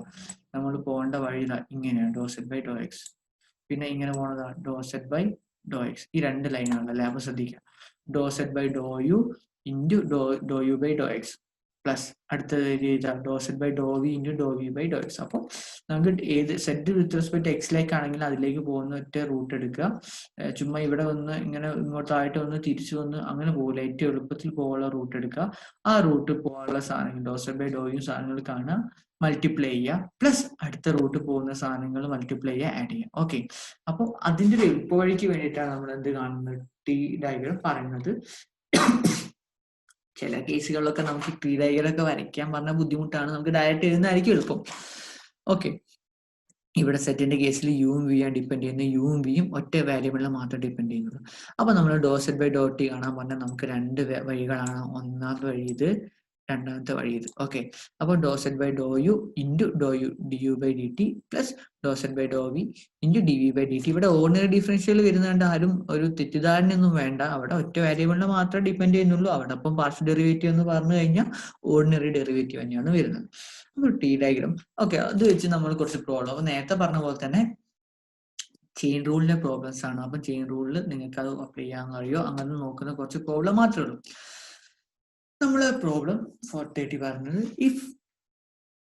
നമ്മൾ പോകേണ്ട വഴി ഇങ്ങനെയാണ്, do z by Dr x. പിന്നെ ഇങ്ങനെ പോണതാ do z by Dr x. ഈ രണ്ട് ലൈനാണല്ലേ, അപ്പൊ ശ്രദ്ധിക്കുക. Do z by Dr u into do u by Dr x plus അടുത്ത do z by do V into do v by Dr x. അപ്പോൾ നമുക്ക് ഏത് സെറ്റ് വിത്ത് റെസ്പെക്ട് എക്സിലേക്കാണെങ്കിൽ അതിലേക്ക് പോകുന്ന ഒറ്റ റൂട്ട് എടുക്കുക. ചുമ്മാ ഇവിടെ വന്ന് ഇങ്ങനെ ഇങ്ങോട്ടായിട്ട് വന്ന് തിരിച്ചു വന്ന് അങ്ങനെ പോകില്ല, ഏറ്റവും എളുപ്പത്തിൽ പോകാനുള്ള റൂട്ട് എടുക്കുക. ആ റൂട്ട് പോകാനുള്ള സാധനങ്ങൾ ഡോ സെറ്റ് ബൈ ഡോ യു സാധനങ്ങൾ കാണുക, മൾട്ടിപ്ലൈ ചെയ്യുക, പ്ലസ് അടുത്ത റൂട്ട് പോകുന്ന സാധനങ്ങൾ മൾട്ടിപ്ലൈ ചെയ്യുക, ആഡ് ചെയ്യുക. ഓക്കെ, അപ്പോൾ അതിൻ്റെ ഒരു എളുപ്പവഴിക്ക് വേണ്ടിയിട്ടാണ് നമ്മൾ എന്ത് കാണുന്നത്, ടി ഡയഗ്രം പറയുന്നത്. ചില കേസുകളിലൊക്കെ നമുക്ക് ട്രീ ഡയഗ്രം ഒക്കെ വരയ്ക്കാൻ പറഞ്ഞ ബുദ്ധിമുട്ടാണ്, നമുക്ക് ഡയറക്റ്റ് എഴുതുന്നതായിരിക്കും എളുപ്പം. ഓക്കെ, ഇവിടെ സെറ്റിന്റെ കേസിൽ യുവും വി ആണ് ഡിപ്പെൻഡ് ചെയ്യുന്നത്. യുവും വിയും ഒറ്റ വാരിയബിളിനെ മാത്രമേ ഡിപ്പെൻഡ് ചെയ്യുന്നുള്ളൂ. അപ്പൊ നമ്മൾ ഡോ സെറ്റ് ബൈ ഡോ ടി കാണാൻ പറഞ്ഞാൽ നമുക്ക് രണ്ട് വഴികളാണ്. ഒന്നാമത്തെ വഴി ഇത്, രണ്ടാമത്തെ വഴി ഇത്. ഓക്കെ, അപ്പോൾ do z by Dr u into do u d U by D T plus Dr z by do V into D V by D t. ഇവിടെ ഓർഡിനറി ഡിഫറൻഷ്യൽ വരുന്നതുകൊണ്ട് ആരും ഒരു തെറ്റിദ്ധാരണയൊന്നും വേണ്ട. അവിടെ ഒറ്റ വാരിയബിളിനെ മാത്രമേ ഡിപ്പെൻഡ് ചെയ്യുന്നുള്ളൂ. അവിടെ അപ്പം പാർഷ്യൽ ഡെറിവേറ്റീവ് എന്ന് പറഞ്ഞു കഴിഞ്ഞാൽ ഓർഡിനറി ഡെറിവേറ്റീവ് തന്നെയാണ് വരുന്നത്. അപ്പോൾ ടി ഡയഗ്രം. ഓക്കെ, അത് വെച്ച് നമ്മൾ കുറച്ച് പ്രോബ്ലം, അപ്പൊ നേരത്തെ പറഞ്ഞ പോലെ തന്നെ ചെയിൻ റൂളിന്റെ പ്രോബ്ലംസ് ആണ്. അപ്പൊ ചെയിൻ റൂളിൽ നിങ്ങൾക്ക് അത് അപ്ലൈ ചെയ്യാൻ കഴിയോ അങ്ങനെ നോക്കുന്ന കുറച്ച് പ്രോബ്ലം മാത്രമേ ഉള്ളൂ. നമ്മള് പ്രോബ്ലം 430 പറഞ്ഞത്, if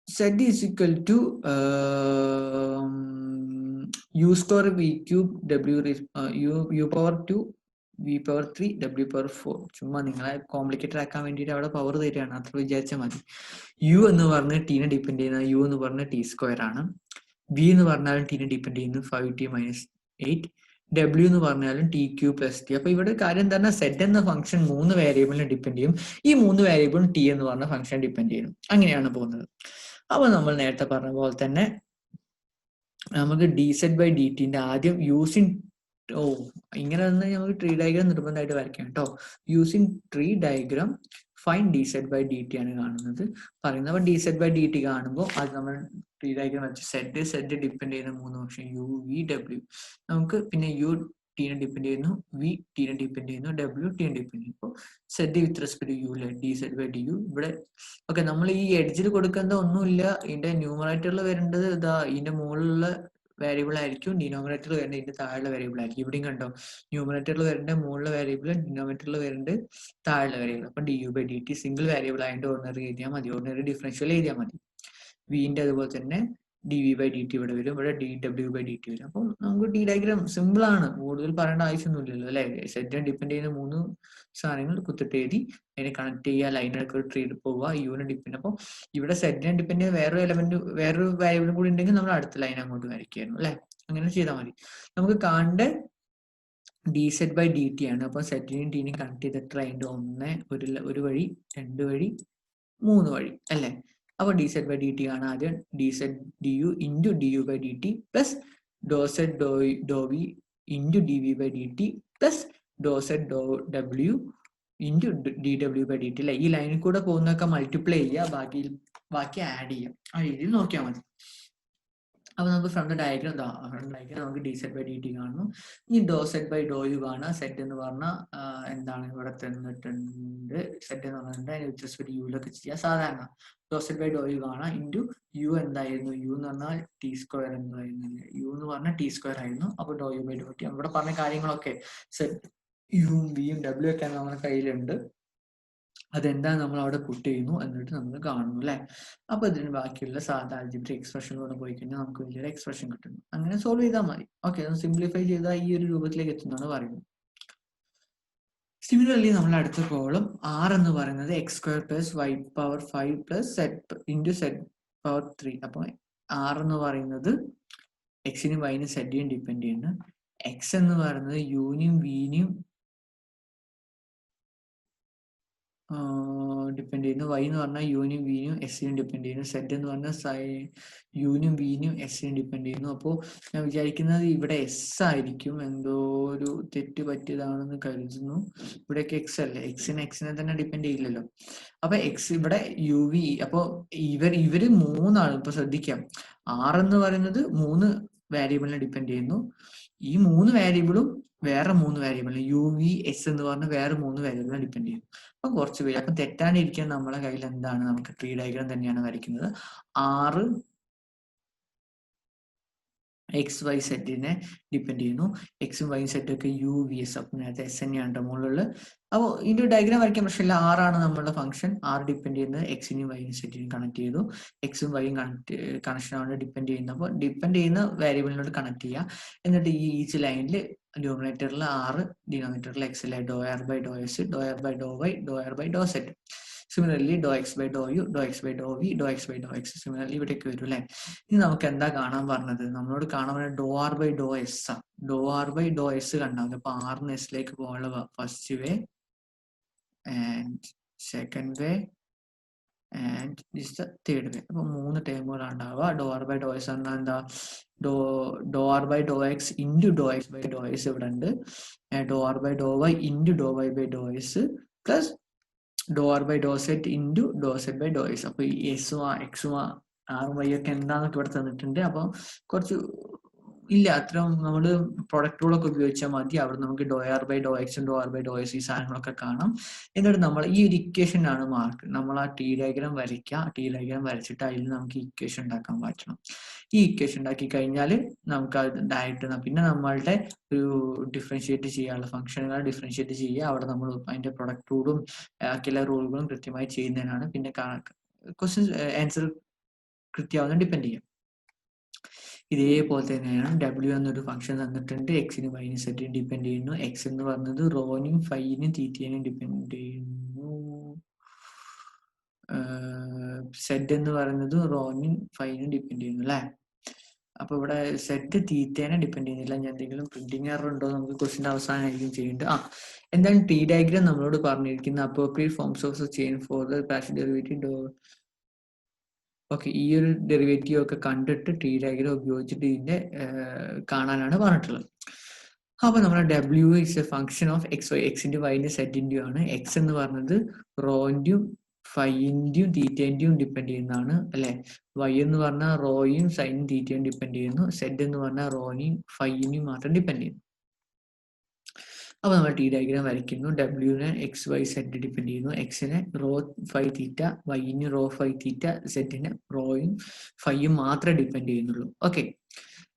z is equal to u square v cube w u power 2 v power 3 w power 4. ചുമ്മാ നിങ്ങളെ കോംപ്ലിക്കേറ്റഡ് ആക്കാൻ വേണ്ടിയിട്ട് അവിടെ പവർ തരികയാണ്, അത്ര വിചാരിച്ചാൽ മതി. യു എന്ന് പറഞ്ഞ് ടീനെ ഡിപ്പെൻഡ് ചെയ്യുന്ന യു എന്ന് പറഞ്ഞ ടി സ്ക്വയർ ആണ്. വി എന്ന് പറഞ്ഞാലും ടീനെ ഡിപ്പെൻഡ് ചെയ്യുന്നത് 5t - 8. ഡബ്ല്യു എന്ന് പറഞ്ഞാലും ടി ക്യൂ പ്ലസ് ടി. അപ്പൊ ഇവിടെ കാര്യം എന്താ, സെറ്റ് എന്ന ഫംഗ്ഷൻ 3 വേരിയബിളിനെ ഡിപ്പെൻഡ് ചെയ്യും. ഈ 3 വേരിയബിളും ടി എന്ന് പറഞ്ഞ ഫംഗ്ഷൻ ഡിപ്പെൻഡ് ചെയ്യും. അങ്ങനെയാണ് പോകുന്നത്. അപ്പൊ നമ്മൾ നേരത്തെ പറഞ്ഞ പോലെ തന്നെ നമുക്ക് ഡി സെറ്റ് ബൈ ഡി ടിന്റെ ആദ്യം യൂസിങ്, ഇങ്ങനെ തന്നെ നമുക്ക് ട്രീ ഡയഗ്രാം നിർബന്ധമായിട്ട് വരയ്ക്കാം കേട്ടോ. Using tree diagram fine d set by D T ആണ് കാണുന്നത് പറയുന്നത്. അപ്പൊ D set by D t കാണുമ്പോൾ അത് നമ്മൾ ട്രീ ഡയഗ്രാം വെച്ച് സെറ്റ് ഡിപ്പെൻഡ് ചെയ്യുന്ന 3 ഫംഗ്ഷൻ യു വി ഡബ്ല്യു, നമുക്ക് പിന്നെ യു ടീനെ ഡിപ്പെൻഡ് ചെയ്യുന്നു, വി ടീനെ ഡിപ്പെൻഡ് ചെയ്യുന്നു, ഡബ്ല്യു ടീനെ ഡിപ്പെൻഡ് ചെയ്യുന്നു. ഇപ്പോൾ z with respect to u, d set by d u. ഇവിടെ ഓക്കെ, നമ്മൾ ഈ എഡ്ജിൽ കൊടുക്കേണ്ട ഒന്നുമില്ല. ഇതിന്റെ ന്യൂമറേറ്ററിൽ വരേണ്ടത് ഇതാ ഇതിന്റെ മുകളിലുള്ള വേരിയബിൾ ആയിരിക്കും, ഡിനോമിനേറ്ററിൽ വരേണ്ടത് ഇതിന്റെ താഴെ വേരിയബിൾ ആയിരിക്കും. ഇവിടെയും കണ്ടോ, ന്യൂമറേറ്ററിൽ വരേണ്ട മുകളിലെ വേരിയബിൾ, ഡിനോമിനേറ്ററിൽ വരേണ്ടത് താഴെ വേരിയബിൾ. അപ്പൊ d U by D t single variable ആയതുകൊണ്ട് ഓർഡിനറി എഴുതിയാൽ മതി, ഓർഡിനറി ഡിഫറൻഷ്യൽ എഴുതിയാൽ മതി. വിന്റെ അതുപോലെ തന്നെ d V by D t ഇവിടെ വരും, ഇവിടെ d W by D t വരും. അപ്പം നമുക്ക് ടി ഡയഗ്രാം സിമ്പിൾ ആണ്, കൂടുതൽ പറയേണ്ട ആവശ്യമൊന്നുമില്ലല്ലോ അല്ലെ. സെറ്റിനെ ഡിപ്പെൻഡ് ചെയ്യുന്ന 3 സാധനങ്ങൾ കുത്തിട്ട് എഴുതി അതിനെ കണക്ട് ചെയ്യുക, ലൈനൊക്കെ ഒരു ട്രീ പോവുക, യുവിനെ ഡിപ്പെൻഡ്. അപ്പോൾ ഇവിടെ സെറ്റിനെ ഡിപ്പെൻഡ് ചെയ്യുന്ന വേറൊരു എലമെന്റ്, വേറൊരു വാരിയബിളും കൂടി ഉണ്ടെങ്കിൽ നമ്മൾ അടുത്ത ലൈൻ അങ്ങോട്ട് വരയ്ക്കായിരുന്നു അല്ലെ. അങ്ങനെ ചെയ്താൽ മതി. നമുക്ക് കാണേണ്ട d set by D T ആണ്. അപ്പൊ സെറ്റിനെയും ടീനെയും കണക്ട് ചെയ്തിട്ട് അതിന്റെ 1 ഒരു വഴി, 2 വഴി, 3 വഴി അല്ലെ. അപ്പൊ D set by D T ആണ് ആദ്യം D Z D U into D U by D T plus Dr Z ഡോ V into D V by D T plus Dr Z ഡോ W into D W by D T അല്ലെ. ഈ ലൈനിൽ കൂടെ പോകുന്നതൊക്കെ multiply ചെയ്യുക, ബാക്കി add ചെയ്യാം. ആ രീതിയിൽ നോക്കിയാൽ മതി. അപ്പൊ നമുക്ക് ഫ്രം ദ ഡയഗ്രാം നമുക്ക് d set by D t കാണുന്നു. ഇനി doh z by Dr u കാണാം. സെറ്റ് എന്ന് പറഞ്ഞാൽ എന്താണ് ഇവിടെ തന്നിട്ടുണ്ട്, സെറ്റ് എന്ന് പറഞ്ഞിട്ടുണ്ട്. അതിന് വ്യത്യസ്ത യുയിലൊക്കെ ചെയ്യാം സാധാരണ. ഡോ സെറ്റ് ബൈ ഡോ യു കാണാം ഇൻറ്റു യു എന്തായിരുന്നു, യു എന്ന് പറഞ്ഞാൽ ടി സ്ക്വയർ എന്തായിരുന്നു, യു എന്ന് പറഞ്ഞാൽ ടി സ്ക്വയർ ആയിരുന്നു. അപ്പൊ ഡോ യു ബൈ ഡോ ടി ഇവിടെ പറഞ്ഞ കാര്യങ്ങളൊക്കെ സെറ്റ് യുവും വിയും ഡബ്ല്യു ഒക്കെ നമ്മുടെ കയ്യിലുണ്ട്. അതെന്താ നമ്മൾ അവിടെ പുട്ട് ചെയ്യുന്നു എന്നിട്ട് നമ്മൾ കാണുന്നു അല്ലെ. അപ്പൊ ഇതിന് ബാക്കിയുള്ള സാധാ ആൽജിബ്രിക് എക്സ്പ്രഷനിലൂടെ പോയി കഴിഞ്ഞാൽ നമുക്ക് വലിയൊരു എക്സ്പ്രഷൻ കിട്ടുന്നു. അങ്ങനെ സോൾവ് ചെയ്താൽ മതി. ഓക്കെ, സിംപ്ലിഫൈ ചെയ്താൽ ഈ ഒരു രൂപത്തിലേക്ക് എത്തുന്നതാണ് പറയുന്നത്. സിമിലർലി നമ്മൾ അടുത്ത പ്രോബ്ലം ആർ എന്ന് പറയുന്നത് x square plus y power 5 plus z into z power 3. അപ്പൊ ആർ എന്ന് പറയുന്നത് എക്സിനും വൈനും സെറ്റിനും ഡിപ്പെൻഡ് ചെയ്യുന്നു. എക്സ് എന്ന് പറയുന്നത് യുവിനും വിനും ഡിപ്പെൻഡ് ചെയ്യുന്നു. വൈ എന്ന് പറഞ്ഞാൽ യുവിനും വിനും എസ്സിനും ഡിപ്പെൻഡ് ചെയ്യുന്നു. സെറ്റ് എന്ന് പറഞ്ഞാൽ യുവിനും വിനും എസ്സിനും ഡിപ്പെൻഡ് ചെയ്യുന്നു. അപ്പോൾ ഞാൻ വിചാരിക്കുന്നത് ഇവിടെ എസ് ആയിരിക്കും, എന്തോ ഒരു തെറ്റ് പറ്റിയതാണെന്ന് കരുതുന്നു. ഇവിടെയൊക്കെ എക്സ് അല്ലേ, എക്സിനെ തന്നെ ഡിപ്പെൻഡ് ചെയ്യില്ലല്ലോ. അപ്പൊ എക്സ് ഇവിടെ യു വി, അപ്പൊ ഇവര് 3 ആണ്. ഇപ്പൊ ശ്രദ്ധിക്കാം, ആർ എന്ന് പറയുന്നത് 3 വേരിയബിളിനെ ഡിപ്പെൻഡ് ചെയ്യുന്നു. ഈ 3 വേരിയബിളും വേറെ 3 വേരിയബിൾ UV, S എന്ന് പറഞ്ഞ വേറെ 3 വേരിയബിളിനെ ഡിപ്പെൻഡ് ചെയ്യും. അപ്പം കുറച്ച് പേര് അപ്പം തെറ്റാണ്ടിരിക്കാൻ നമ്മളെ കയ്യിൽ എന്താണ്, നമുക്ക് ട്രീ ഡയഗ്രാം തന്നെയാണ് വരയ്ക്കുന്നത്. 6 XY സെറ്റിനെ ഡിപ്പെൻഡ് ചെയ്യുന്നു. എക്സും വൈ സെറ്റും ഒക്കെ UVS, അപ്പം നേരത്തെ S തന്നെയാണ് മുകളിൽ. അപ്പോൾ ഇതിന്റെ ഡയഗ്രാം വരയ്ക്കാൻ പ്രശ്നമില്ല. 6 നമ്മളുടെ ഫംഗ്ഷൻ. 6 ഡിപ്പെൻഡ് ചെയ്യുന്നത് എക്സിനും വൈനും സെറ്റിനും കണക്ട് ചെയ്തു. എക്സും വൈയും കണക്ഷൻ ആണ് ഡിപ്പെൻഡ് ചെയ്യുന്നത്. അപ്പോൾ ഡിപ്പെൻഡ് ചെയ്യുന്ന വേരിയബിളിനോട് കണക്ട് ചെയ്യുക. എന്നിട്ട് ഈ ഈച്ച് ലൈനിൽ ന്യൂമറേറ്ററിൽ 6, ഡിനോമിനേറ്ററിൽ X അല്ലെ do r by Dr s, do r by do Y, do r by Dr z. Similarly do x by Dr u, do x by do v, do x by Dr x. Similarly ഇവിടേക്ക് വരും അല്ലെ. ഇനി നമുക്ക് എന്താ കാണാൻ പറഞ്ഞത്, നമ്മളോട് കാണാൻ പറഞ്ഞത് do r by Dr s ആ. Do r by Dr s കണ്ടാൽ അപ്പൊ ആറിന് എസിലേക്ക് പോകാനുള്ള first way and second way and this the third way. അപ്പൊ 3 ടേമുകളാണ് ഉണ്ടാവുക. Do r by Dr s എന്നാൽ എന്താ, do r by Dr x into do x by Dr s ഇവിടെ ഉണ്ട്. Do r by do y into do Y by Dr s plus do r by dou Z into doh z by Dr s. അപ്പൊ ഈ എസും എക്സും ആറും Y ഒക്കെ എന്താന്നൊക്കെ ഇവിടെ തന്നിട്ടുണ്ട്. അപ്പൊ കുറച്ച് ഇല്ല, അത്തരം നമ്മൾ പ്രൊഡക്റ്റുകളൊക്കെ ഉപയോഗിച്ചാൽ മതി. അവിടെ നമുക്ക് ഡോ ആർ ബൈ ഡോ എക്സും ഡോ ആർ ബൈ ഡോ എസ് ഈ സാധനങ്ങളൊക്കെ കാണാം. എന്നിട്ട് നമ്മൾ ഈ ഒരു ഇക്വേഷൻ ആണ് മാർക്ക്, നമ്മൾ ആ ടി ഡയഗ്രാം വരയ്ക്കുക. ടി ഡയഗ്രാം വരച്ചിട്ട് അതിൽ നമുക്ക് ഇക്വേഷൻ ഉണ്ടാക്കാൻ പറ്റണം. ഈ ഇക്വേഷൻ ഉണ്ടാക്കി കഴിഞ്ഞാൽ നമുക്ക് അത് ഡയറക്റ്റ് പിന്നെ നമ്മളുടെ ഒരു ഡിഫറൻഷിയേറ്റ് ചെയ്യാനുള്ള ഫംഗ്ഷനുകൾ ഡിഫറൻഷിയേറ്റ് ചെയ്യുക. അവിടെ നമ്മൾ അതിന്റെ പ്രൊഡക്റ്റ് റൂളും ബാക്കിയുള്ള റൂളുകളും കൃത്യമായി ചെയ്യുന്നതിനാണ്. പിന്നെ ക്വസ്റ്റ്യൻ ആൻസർ കൃത്യമാവുന്ന ഡിപ്പെൻഡ് ചെയ്യും. ഇതേപോലെ തന്നെയാണ് W എന്നൊരു ഫംഗ്ഷൻ തന്നിട്ടുണ്ട്. എക്സിനും വൈനും സെറ്റിനും ഡിപ്പെൻഡ് ചെയ്യുന്നു. എക്സ് എന്ന് പറഞ്ഞത് റോനും ഫൈനും തീറ്റേനും ഡിപ്പെൻഡ് ചെയ്യുന്നു. സെറ്റ് എന്ന് പറയുന്നത് റോനും ഫൈനും ഡിപ്പെൻഡ് ചെയ്യുന്നു അല്ലെ. അപ്പൊ ഇവിടെ സെറ്റ് തീറ്റേനെ ഡിപ്പെൻഡ് ചെയ്യുന്നില്ല. ഞാൻ എന്തെങ്കിലും പ്രിന്റിംഗ് എറർ ഉണ്ടോ നമുക്ക് ക്വസ്റ്റിന്റെ അവസാനമായിരിക്കും ചെയ്യേണ്ടത്. എന്താണ് ടി ഡയഗ്രാം നമ്മളോട് പറഞ്ഞിരിക്കുന്ന appropriate forms of chain for the partial derivative. Okay, ഈ ഒരു ഡെറിവേറ്റീവ് ഒക്കെ കണ്ടിട്ട് ടി ഡയഗ്രാം ഉപയോഗിച്ചിട്ട് ഇതിന്റെ കാണാനാണ് പറഞ്ഞിട്ടുള്ളത്. അപ്പൊ നമ്മുടെ W is a function of x y. എക്സിന്റെ വൈന്റെ സെറ്റിന്റെയും ആണ്. എക്സ് എന്ന് പറഞ്ഞത് റോന്റെയും ഫൈന്റെയും തീറ്റേന്റെയും ഡിപ്പെൻഡ് ചെയ്യുന്നതാണ് അല്ലെ. വൈ എന്ന് പറഞ്ഞാൽ റോയും സൈനും തീറ്റയും ഡിപ്പെൻഡ് ചെയ്യുന്നു. സെറ്റ് എന്ന് പറഞ്ഞാൽ റോനെയും ഫൈനെയും മാത്രം ഡിപ്പെൻഡ് ചെയ്യുന്നു. അപ്പൊ നമ്മൾ ടി ഡയഗ്രാം വരയ്ക്കുന്നു. ഡബ്ല്യൂനെ എക്സ് വൈ സെറ്റ് ഡിപ്പെൻഡ് ചെയ്യുന്നു. എക്സിനെ റോ ഫൈ തീറ്റ, വൈന് റോ ഫൈ തീറ്റ, സെറ്റിന് റോയും ഫൈയും മാത്രമേ ഡിപ്പെൻഡ് ചെയ്യുന്നുള്ളൂ. ഓക്കെ,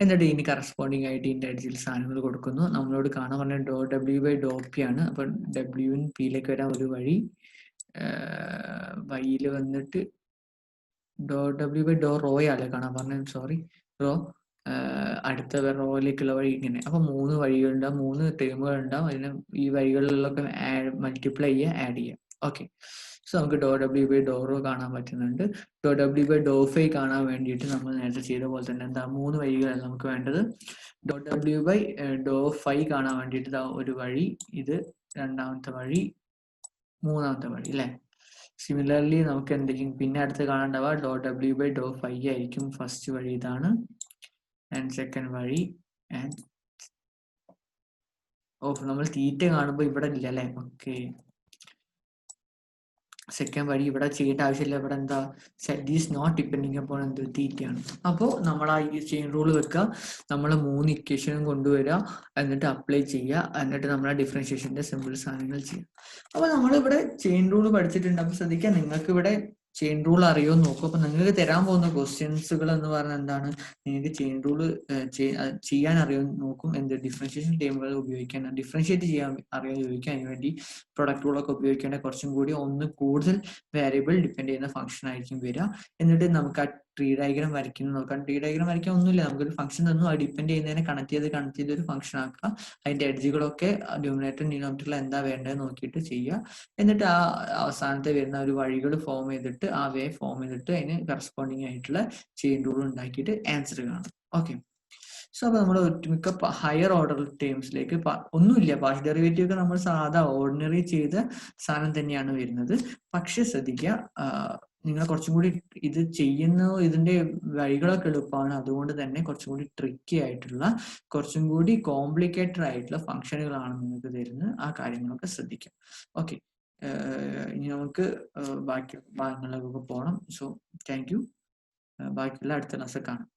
എന്നിട്ട് ഇതിന് കറസ്പോണ്ടിങ് ആയിട്ട് ഇതിന്റെ അടിച്ചിൽ സാധനങ്ങൾ കൊടുക്കുന്നു. നമ്മളോട് കാണാൻ പറഞ്ഞ ഡോ ഡബ്ല്യു ബൈ ഡോ പി ആണ്. അപ്പൊ ഡബ്ല്യുവിന് പിയിലേക്ക് വരാൻ ഒരു വഴി, വൈയിൽ വന്നിട്ട് ഡോ ഡബ്ല്യു ബൈ ഡോ റോയല്ലേ കാണാൻ പറഞ്ഞത്, സോറി റോ, അടുത്ത റോയിലേക്കുള്ള വഴി ഇങ്ങനെ. അപ്പൊ 3 വഴികളുണ്ടാവും, 3 ടേമുകൾ ഉണ്ടാവും. അതിന് ഈ വഴികളിലൊക്കെ മൾട്ടിപ്ലൈ ചെയ്യുക, ആഡ് ചെയ്യുക. ഓക്കെ, സോ നമുക്ക് ഡോ ഡബ്ല്യു ബൈ ഡോ റോ കാണാൻ പറ്റുന്നുണ്ട്. ഡോ ഡബ്ല്യു ബൈ ഡോ ഫൈ കാണാൻ വേണ്ടിയിട്ട് നമ്മൾ നേരത്തെ ചെയ്ത പോലെ തന്നെ എന്താ 3 വഴികളാണ് നമുക്ക് വേണ്ടത്. ഡോ ഡബ്ല്യു ബൈ ഡോ ഫൈ കാണാൻ വേണ്ടിയിട്ട് ഒരു വഴി, ഇത് രണ്ടാമത്തെ വഴി, മൂന്നാമത്തെ വഴി അല്ലെ. സിമിലർലി നമുക്ക് എന്തെങ്കിലും പിന്നെ അടുത്ത് കാണേണ്ടവ ഡോ ഡബ്ല്യു ബൈ ഡോ ഫൈ ആയിരിക്കും. ഫസ്റ്റ് വഴി ഇതാണ് ആൻഡ് സെക്കൻഡ് വഴി ആൻഡ് നമ്മൾ തീറ്റ കാണുമ്പോൾ ഇവിടെ ഇല്ല അല്ലെ. ഓക്കെ, സെക്കൻഡ് വഴി ഇവിടെ ചെയ്യേണ്ട ആവശ്യമില്ല. ഇവിടെ എന്താ, സെറ്റ് ഈസ് നോട്ട് ഡിപ്പെൻഡിങ് അപ്പോൾ എന്ത് തീറ്റയാണ്. അപ്പോൾ നമ്മൾ ആ ഈ ചെയിൻ റൂൾ വെക്കുക, നമ്മൾ 3 ഇക്വേഷനും കൊണ്ടുവരിക, എന്നിട്ട് അപ്ലൈ ചെയ്യുക, എന്നിട്ട് നമ്മൾ ആ ഡിഫറൻഷിയേഷന്റെ സിമ്പിൾ സാധനങ്ങൾ ചെയ്യുക. അപ്പോൾ നമ്മളിവിടെ ചെയിൻ റൂൾ പഠിച്ചിട്ടുണ്ട്. അപ്പോൾ ശ്രദ്ധിക്കുക, നിങ്ങൾക്ക് ഇവിടെ ചെയിൻ റൂൾ അറിയോ നോക്കും. അപ്പൊ നിങ്ങൾക്ക് തരാൻ പോകുന്ന ക്വസ്റ്റ്യൻസുകൾ എന്ന് പറഞ്ഞാൽ എന്താണ്, നിങ്ങൾക്ക് ചെയിൻ റൂൾ ചെയ്യാൻ അറിയോ നോക്കും. എന്ത് ഡിഫറൻഷിയേഷൻ ടേമുകൾ ഉപയോഗിക്കാൻ, ഡിഫറൻഷിയേറ്റ് ചെയ്യാൻ അറിയാൻ ഉപയോഗിക്കാൻ. അതിനുവേണ്ടി പ്രൊഡക്റ്റ് റൂളൊക്കെ ഉപയോഗിക്കേണ്ട കുറച്ചും കൂടി ഒന്ന് കൂടുതൽ വേരിയബിൾ ഡിപ്പെൻഡ് ചെയ്യുന്ന ഫംഗ്ഷൻ ആയിരിക്കും വരിക. എന്നിട്ട് നമുക്ക് ആ ട്രീ ഡയഗ്രാം വരയ്ക്കുന്നത് നോക്കാം. ട്രീ ഡയഗ്രാം വരയ്ക്കാൻ ഒന്നുമില്ല, നമുക്കൊരു ഫംഗ്ഷൻ തന്നു, ആ ഡിപ്പെൻഡ് ചെയ്യുന്നതിനെ കണക്ട് ചെയ്ത് ഒരു ഫംഗ്ഷൻ ആക്കുക. അതിന്റെ എഡ്ജുകളൊക്കെ ന്യൂമറേറ്റർ ഡിനോമിനേറ്ററിൽ എന്താ വേണ്ടത് നോക്കിയിട്ട് ചെയ്യുക. എന്നിട്ട് ആ അവസാനത്തെ വരുന്ന ഒരു വഴികൾ ഫോം ചെയ്തിട്ട്, ആ വേ ഫോം ചെയ്തിട്ട് അതിന് കറസ്പോണ്ടിങ് ആയിട്ടുള്ള ചെയിൻ റൂൾ ഉണ്ടാക്കിയിട്ട് ആൻസർ കാണും. ഓക്കെ, സോ അപ്പൊ നമ്മൾ ഒട്ടുമിക്ക ഹയർ ഓർഡർ ടേംസിലേക്ക് ഒന്നുമില്ല, പാർഷ്യൽ ഡെറിവേറ്റീവ് ഒക്കെ നമ്മൾ സാധാ ഓർഡിനറി ചെയ്ത സാധനം തന്നെയാണ് വരുന്നത്. പക്ഷെ ശ്രദ്ധിക്കുക, നിങ്ങൾ കുറച്ചും കൂടി ഇത് ചെയ്യുന്ന ഇതിന്റെ വഴികളൊക്കെ എളുപ്പമാണ്. അതുകൊണ്ട് തന്നെ കുറച്ചും കൂടി ട്രിക്കി ആയിട്ടുള്ള, കുറച്ചും കൂടി കോംപ്ലിക്കേറ്റഡ് ആയിട്ടുള്ള ഫംഗ്ഷനുകളാണ് നിങ്ങൾക്ക് തരുന്നത്. ആ കാര്യങ്ങളൊക്കെ ശ്രദ്ധിക്കാം. ഓക്കെ, ഇനി നമുക്ക് ബാക്കി ഭാഗങ്ങളിലേക്കൊക്കെ പോകണം. So thank you. ബാക്കിയുള്ള അടുത്ത ക്ലാസ്സിൽ കാണാം.